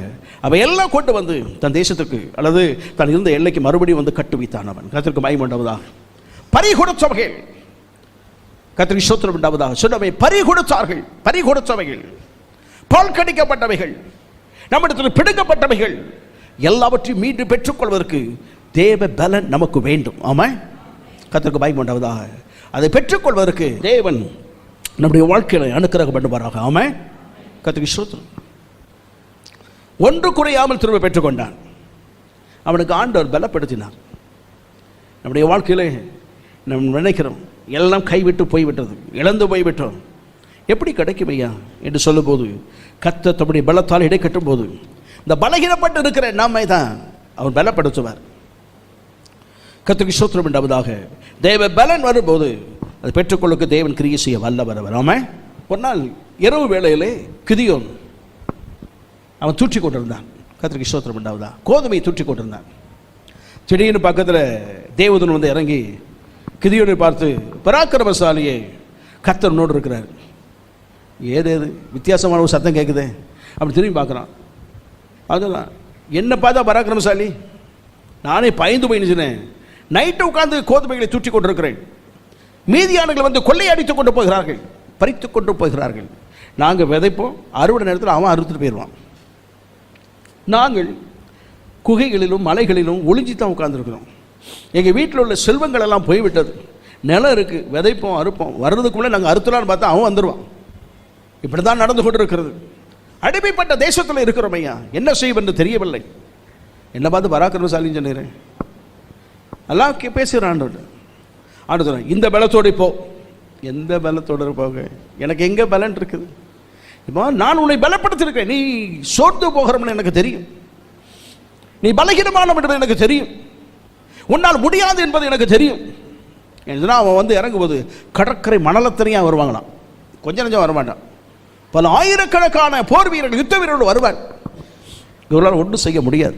அவன் எல்லாம் கொண்டு வந்து தன் தேசத்துக்கு அல்லது தான் இருந்த எல்லைக்கு மறுபடியும் வந்து கட்டு வைத்தான். அவன் கர்த்தருக்கு பயப்படாததாக பறி கொடுத்தவர்கள், கர்த்தருக்கு ஸ்தோத்திரம் உண்டாவதாக சொன்னவை பறி கொடுத்தார்கள். பறி கொடுத்தவைகள், பால் கடிக்கப்பட்டவைகள், நம்மிடத்தில் பிடுங்கப்பட்டவைகள் எல்லாவற்றையும் மீண்டும் பெற்றுக்கொள்வதற்கு தேவ பலன் நமக்கு வேண்டும். ஆமாம், கர்த்தருக்கு பயப்படாததாக அதை பெற்றுக்கொள்வதற்கு தேவன் நம்முடைய வாழ்க்கையில் அனுக்கிரகம் பண்ணுவாராக. ஆமாம், கர்த்தருக்கு ஸ்தோத்திரம். ஒன்று குறையாமல் திரும்ப பெற்றுக்கொண்டான். அவனுக்கு ஆண்டவர் பலப்படுத்தினார். நம்முடைய வாழ்க்கையில் நம்ம நினைக்கிறோம் எல்லாம் கைவிட்டு போய்விட்டது, இழந்து போய்விட்டோம், எப்படி கிடைக்கும் ஐயா என்று சொல்லும்போது கர்த்தர் தம்முடைய பலத்தால் இடை கட்டும் போது இந்த பலகீனப்பட்டு இருக்கிற நம்மை தான் அவர் பலப்படுத்துவார். கர்த்தருக்கு ஸ்தோத்திரம் உண்டாவதாக. தேவ பலன் வரும்போது அதை பெற்றுக்கொள்ளுக்கு தேவன் கிரியை செய்ய வல்லவர். ஆமாம், ஒரு நாள் இரவு வேளையிலே கிதியோன் அவன் தூற்றி கொண்டிருந்தான். கர்த்தருக்கு ஸ்தோத்திரம் உண்டாவதா. கோதுமையை தூற்றி கொண்டிருந்தான். திடீர்னு பக்கத்தில் தேவதூதன் வந்து இறங்கி கிதியோனை பார்த்து, பராக்கிரமசாலியே, கர்த்தர் நோடு இருக்கிறார். ஏது வித்தியாசமான ஒரு சத்தம் கேட்குதே. அப்படி திரும்பி பார்க்குறான். அதெல்லாம் என்ன பார்த்தா பராக்கிரமசாலி, நானே பயந்து போய் நினைச்சினேன். நைட்டு உட்கார்ந்து கோதுமைகளை தூற்றி கொண்டிருக்கிறேன், மீதியானவர்கள் வந்து கொள்ளையடித்துக் கொண்டு போகிறார்கள், பறித்து கொண்டு போகிறார்கள். நாங்கள் விதைப்போம், அறுவடை நேரத்தில் அவன் அறுத்துட்டு போயிடுவான். நாங்கள் குகைகளிலும் மலைகளிலும் ஒளிஞ்சி தான் உட்கார்ந்துருக்கிறோம். எங்கள் வீட்டில் உள்ள செல்வங்கள் எல்லாம் போய்விட்டது. நிலம் இருக்குது, விதைப்போம், அறுப்போம், வர்றதுக்குள்ளே நாங்கள் அறுத்துலான்னு பார்த்தா அவன் வந்துடுவான். இப்படி தான் நடந்து கொண்டு இருக்கிறது. அடிமைப்பட்ட தேசத்தில் இருக்கிறோம் ஐயா, என்ன செய்வென்று தெரியவில்லை. என்ன பார்த்து பராக்கிரமசாலின்னு சொன்னேன். எல்லாம் பேசுகிறான் ஆண்டவர். ஆண்டவர் இந்த பலத்தோடு போ. எந்த பலத்தோடு போக, எனக்கு எங்கே பலன் இருக்குது? இப்போ நான் உன்னை பலப்படுத்திருக்கேன். நீ சோர்ந்து போகிறோம்னு எனக்கு தெரியும், நீ பலகீனமானவன் என்பது எனக்கு தெரியும், உன்னால் முடியாது என்பது எனக்கு தெரியும். ஏன்னா அவன் வந்து இறங்கும்போது கடற்கரை மணலத்தனையாக வருவாங்களாம், கொஞ்சம் நஞ்சம் வரமாட்டான். பல ஆயிரக்கணக்கான போர் வீரர்கள், யுத்த வீரர்கள் வருவார். இவர்களால் ஒன்றும் செய்ய முடியாது.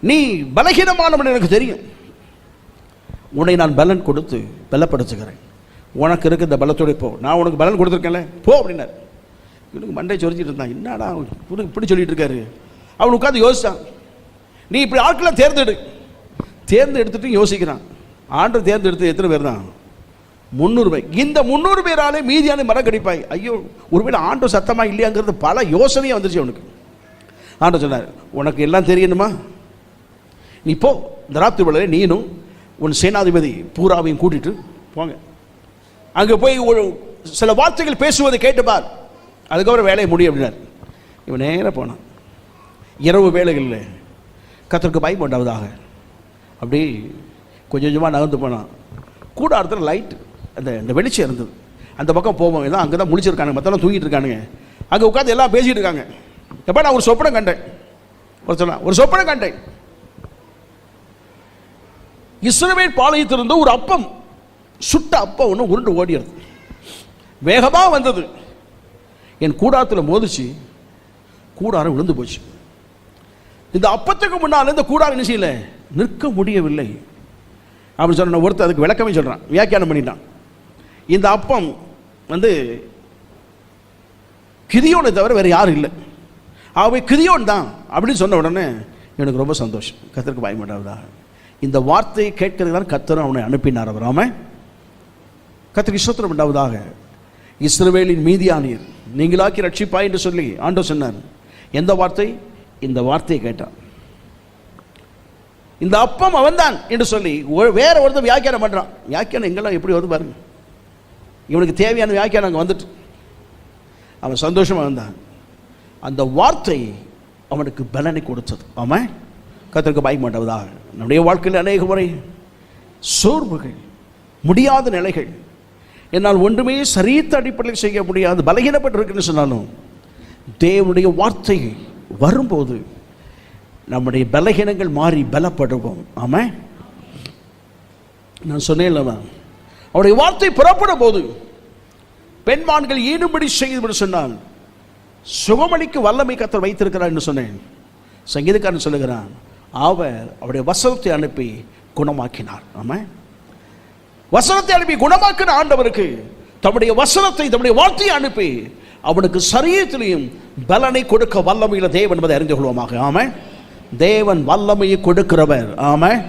நீ பலகீனமானவன் எனக்கு தெரியும், உன்னை நான் பலன் கொடுத்து பலப்படுத்துகிறேன். உனக்கு இருக்க இந்த பலத்தோடு போ, நான் உனக்கு பலன் கொடுத்துருக்கேன்ல, போ அப்படின்னார். இவனுக்கு மண்டை சொரிஞ்சிட்டு இருந்தான். என்னடா இப்படி சொல்லிட்டு இருக்காரு. அவன் உட்காந்து யோசிச்சான். நீ இப்படி ஆட்களை தேர்ந்தெடுத்துட்டு யோசிக்கிறான். ஆண்டவர் தேர்ந்தெடுத்து எத்தனை பேர் தான்? 300 பேர். இந்த 300 பேராலே மீதியான மரம் கடிப்பாய். ஐயோ, ஒருவேளை ஆண்டவர் சத்தமா இல்லையாங்கிறது பல யோசனையாக வந்துருச்சு அவனுக்கு. ஆண்டவர் சொன்னார், உனக்கு எல்லாம் தெரியணுமா, நீ போ, இந்த ராத்திரி வேளையிலே நீனும் உன் சேனாதிபதி பூராவையும் கூட்டிட்டு போங்க, அங்கே போய் ஒரு சில வார்த்தைகள் பேசுவதை கேட்டுப்பார், அதுக்கப்புறம் வேலையை முடியும் அப்படின்னார். இவன் நேராக போனான். இரவு வேலைகளில் கர்த்தருக்கு பயம் உண்டாவதாக அப்படி கொஞ்சம் கொஞ்சமாக நகர்ந்து போனான். கூடாரத்தில் லைட்டு அந்த வெளிச்சம் இருந்தது. அந்த பக்கம் போவோம், எல்லாம் அங்கே தான் முழிச்சிருக்காங்க, மற்றெல்லாம் தூங்கிட்டு இருக்கானுங்க. அங்கே உட்காந்து எல்லாம் பேசிகிட்டு இருக்காங்க. எப்போ நான் ஒரு சொப்பனம் கண்டேன், ஒரு சொப்பனம் கண்டேன். இஸ்ரவேல் பாளையத்திலிருந்து ஒரு அப்பம், சுட்ட அப்பம் ஒன்று உருண்டு ஓடியது, வேகமாக வந்தது, என் கூடாரத்தில் மோதிச்சு, கூடாரம் விழுந்து போச்சு. இந்த அப்பத்துக்கு முன்னால் இந்த கூடாரம் என்ன செய்யல, நிற்க முடியவில்லை அப்படின்னு சொன்ன ஒருத்தர் அதுக்கு விளக்கமே சொல்கிறான், வியாக்கியானம் பண்ணிட்டான். இந்த அப்பம் வந்து கிதியோனை தவிர வேறு யாரும் இல்லை, அவை கிதியோன் தான் அப்படின்னு சொன்ன உடனே எனக்கு ரொம்ப சந்தோஷம். கர்த்தருக்கு பயப்படாதா. இந்த வார்த்தையை கேட்கறதுக்கு தான் கர்த்தர் அவனை அனுப்பினார். அவராம கர்த்தருக்கு ஸ்தோத்திரம் உண்டாவதாக. இஸ்ரவேலின் மீதியானீர் நீங்களாக்கி ரட்சிப்பாய் என்று சொல்லி ஆண்டவர் சொன்னார். எந்த வார்த்தை? இந்த வார்த்தையை கேட்டான். இந்த அப்பம் அவன்தான் என்று சொல்லி வேற ஒருத்தர் வியாக்கியானம் பண்றான். வியாக்கியானம் எங்கெல்லாம் எப்படி வருது பாருங்க. இவனுக்கு தேவையான வியாக்கியானம் அங்கே வந்துட்டு அவன் சந்தோஷமா இருந்தான். அந்த வார்த்தை அவனுக்கு பலனை கொடுத்தது. ஆமாம், கர்த்தருக்கு பயப்பட்டதாக. நம்முடைய வாழ்க்கையில் அநேக முறை சோர்வுகள், முடியாத நிலைகள், என்னால் ஒன்றுமே சரீரத்த அடிப்படையில் செய்ய முடியாது, பலகீனப்பட்டிருக்குன்னு சொன்னாலும் தேவனுடைய வார்த்தை வரும்போது நம்முடைய பலகீனங்கள் மாறி பலப்படுவோம். ஆமாம், நான் சொன்னேன், அவருடைய வார்த்தை புறப்படும் போது பெண்மான்கள் ஈடுபடி செய்து சொன்னால் சுகமளிக்கு வல்லமை கர்த்தர் வைத்திருக்கிறார் என்று சொன்னேன். சங்கீதக்காரன் சொல்லுகிறான், அவர் அவருடைய வசனத்தை அனுப்பி குணமாக்கினார். ஆமாம், வசனத்தை அனுப்பி குணமாக்கின ஆண்டவருக்கு தம்முடைய வசனத்தை, தம்முடைய வார்த்தையை அனுப்பி அவனுக்கு சரீரத்திலையும் பலனை கொடுக்க வல்லமையுள்ள தேவன் என்பதை அறிந்து கொள்வோமாக. ஆமாம், தேவன் வல்லமையை கொடுக்கிறவர். ஆமாம்,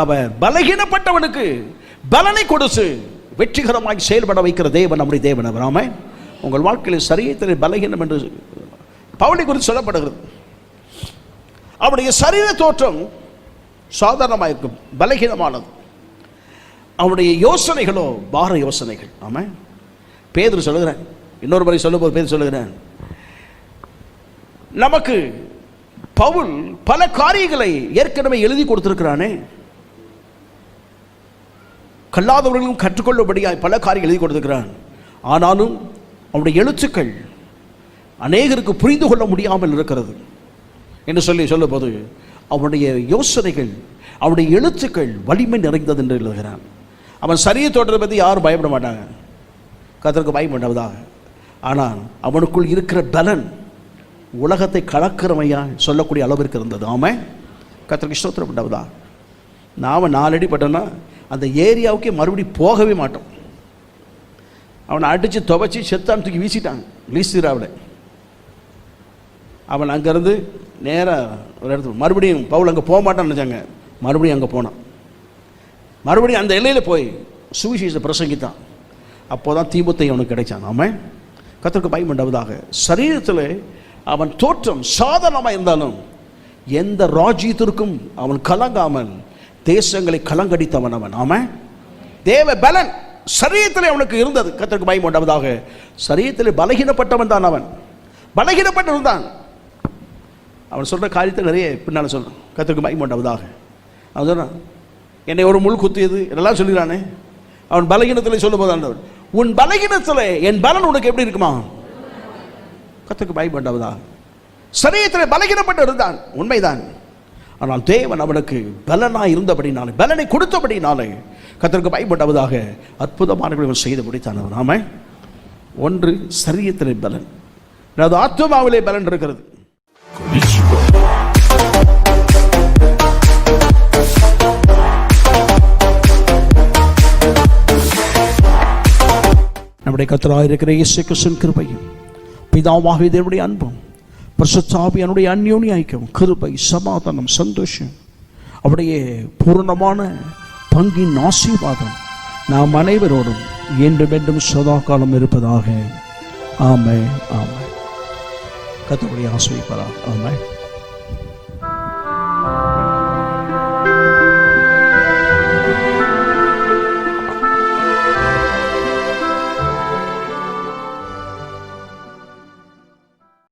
அவர் பலகீனப்பட்டவனுக்கு பலனை கொடுத்து வெற்றிகரமாக செயல்பட வைக்கிற தேவன் நம்முடைய தேவன் அவர். ஆமாம், உங்கள் வாழ்க்கையில் சரீரத்தில் பலகீனம் என்று பவுலை குறித்து சொல்லப்படுகிறது. அவருடைய சரீர தோற்றம் சாதாரணமாக இருக்கும், பலகீனமானது. அவருடைய யோசனைகளோ பார யோசனைகள். ஆமாம், பேதுரு சொல்லுகிறேன், இன்னொரு முறை சொல்லும்போது பேதுரு சொல்லுகிறேன், நமக்கு பவுல் பல காரியங்களை ஏற்கனவே எழுதி கொடுத்திருக்கிறானே, கல்லாதவர்களும் கற்றுக்கொள்ளும்படியாய் பல காரியங்கள் எழுதி கொடுத்திருக்கிறான். ஆனாலும் அவனுடைய எழுத்துக்கள் அநேகருக்கு புரிந்து கொள்ள முடியாமல் இருக்கிறது என்று சொல்லும் போது அவனுடைய யோசனைகள், அவனுடைய எழுத்துக்கள் வலிமை நிறைந்தது என்று எழுதுகிறான். அவன் சரிய தோற்றத்தை பற்றி யாரும் பயப்பட மாட்டாங்க, கர்த்தருக்கு பயப்படாததாக. ஆனால் அவனுக்குள் இருக்கிற பலன் உலகத்தை கலக்கிறமையா சொல்லக்கூடிய அளவிற்கு இருந்தது. ஆமாம், கர்த்தருக்கு ஸ்தோத்திரம் உண்டாவதா. நாம் 4 அடி பட்டோன்னா அந்த ஏரியாவுக்கே மறுபடியும் போகவே மாட்டோம். அவனை அடித்து துவைச்சி செத்தான் தூக்கி வீசிட்டாங்க லீஸ்திராவில். அவன் அங்கேருந்து நேராக ஒரு இடத்துல மறுபடியும் பவுல் அங்கே போக மாட்டான்னு நினச்சாங்க, மறுபடியும் அங்கே போனான். மறுபடியும் அந்த எல்லையில் போய் சுவிசேஷத்தை பிரசங்கித்தான். அப்போ தான் தீமோத்தேயு அவனுக்கு கிடைச்சான். ஆமாம், கர்த்தருக்கு பயப்படாததாக. சரீரத்தில் அவன் தோற்றம் சாதாரணமாக இருந்தாலும் எந்த ராஜ்யத்திற்கும் அவன் கலங்காமல் தேசங்களை கலங்கடித்தவன் அவன். ஆமாம், தேவ பலன் சரீரத்தில் அவனுக்கு இருந்தது. கர்த்தருக்கு பயப்படாததாக. சரீரத்தில் பலகீனப்பட்டவன் தான் அவன், பலகீனப்பட்டிருந்தான். அவன் சொல்கிற காரியத்தை நிறைய பின்னால் சொல்கிறான். கர்த்தருக்கு பயப்படாததாக. அவன் சொல்கிறான், என்னை ஒரு முள் குத்தியது இதெல்லாம் சொல்லிடுறானே. அவன் பலகீனத்தில் சொல்லும் போது ஆண்டவர், உன் பலகீனத்தில் என் பலன் உனக்கு எப்படி இருக்குமா? கர்த்தருக்கு பயப்படாததாக. சரீரத்தில் பலகீனப்பட்டு இருந்தான், உண்மைதான். ஆனால் தேவன் அவனுக்கு பலனாக இருந்தபடினாலே, பலனை கொடுத்தபடினாலே கர்த்தருக்கு பயப்படாததாக அற்புதமானவர்கள் செய்து முடித்தான். நாம ஒன்று சரீரத்திலே பலன், அது ஆத்மாவிலே பலன் இருக்கிறது. நம்முடைய கர்த்தராக இருக்கிற இயேசு கிறிஸ்துவின் கிருபையும் பிதாவாகிய தேவனுடைய அன்பும் பரிசுத்த ஆவியானுடைய அந்யோன்ய ஐக்கியம், கிருபை, சமாதானம், சந்தோஷம், அவருடைய பூர்ணமான பங்கின் ஆசீர்வாதம் நாம் அனைவரோடும் என்றும் என்றும் சதா காலம் இருப்பதாக. ஆமென், ஆமென். கர்த்தருடைய ஆசீர்வாதம். ஆமென்.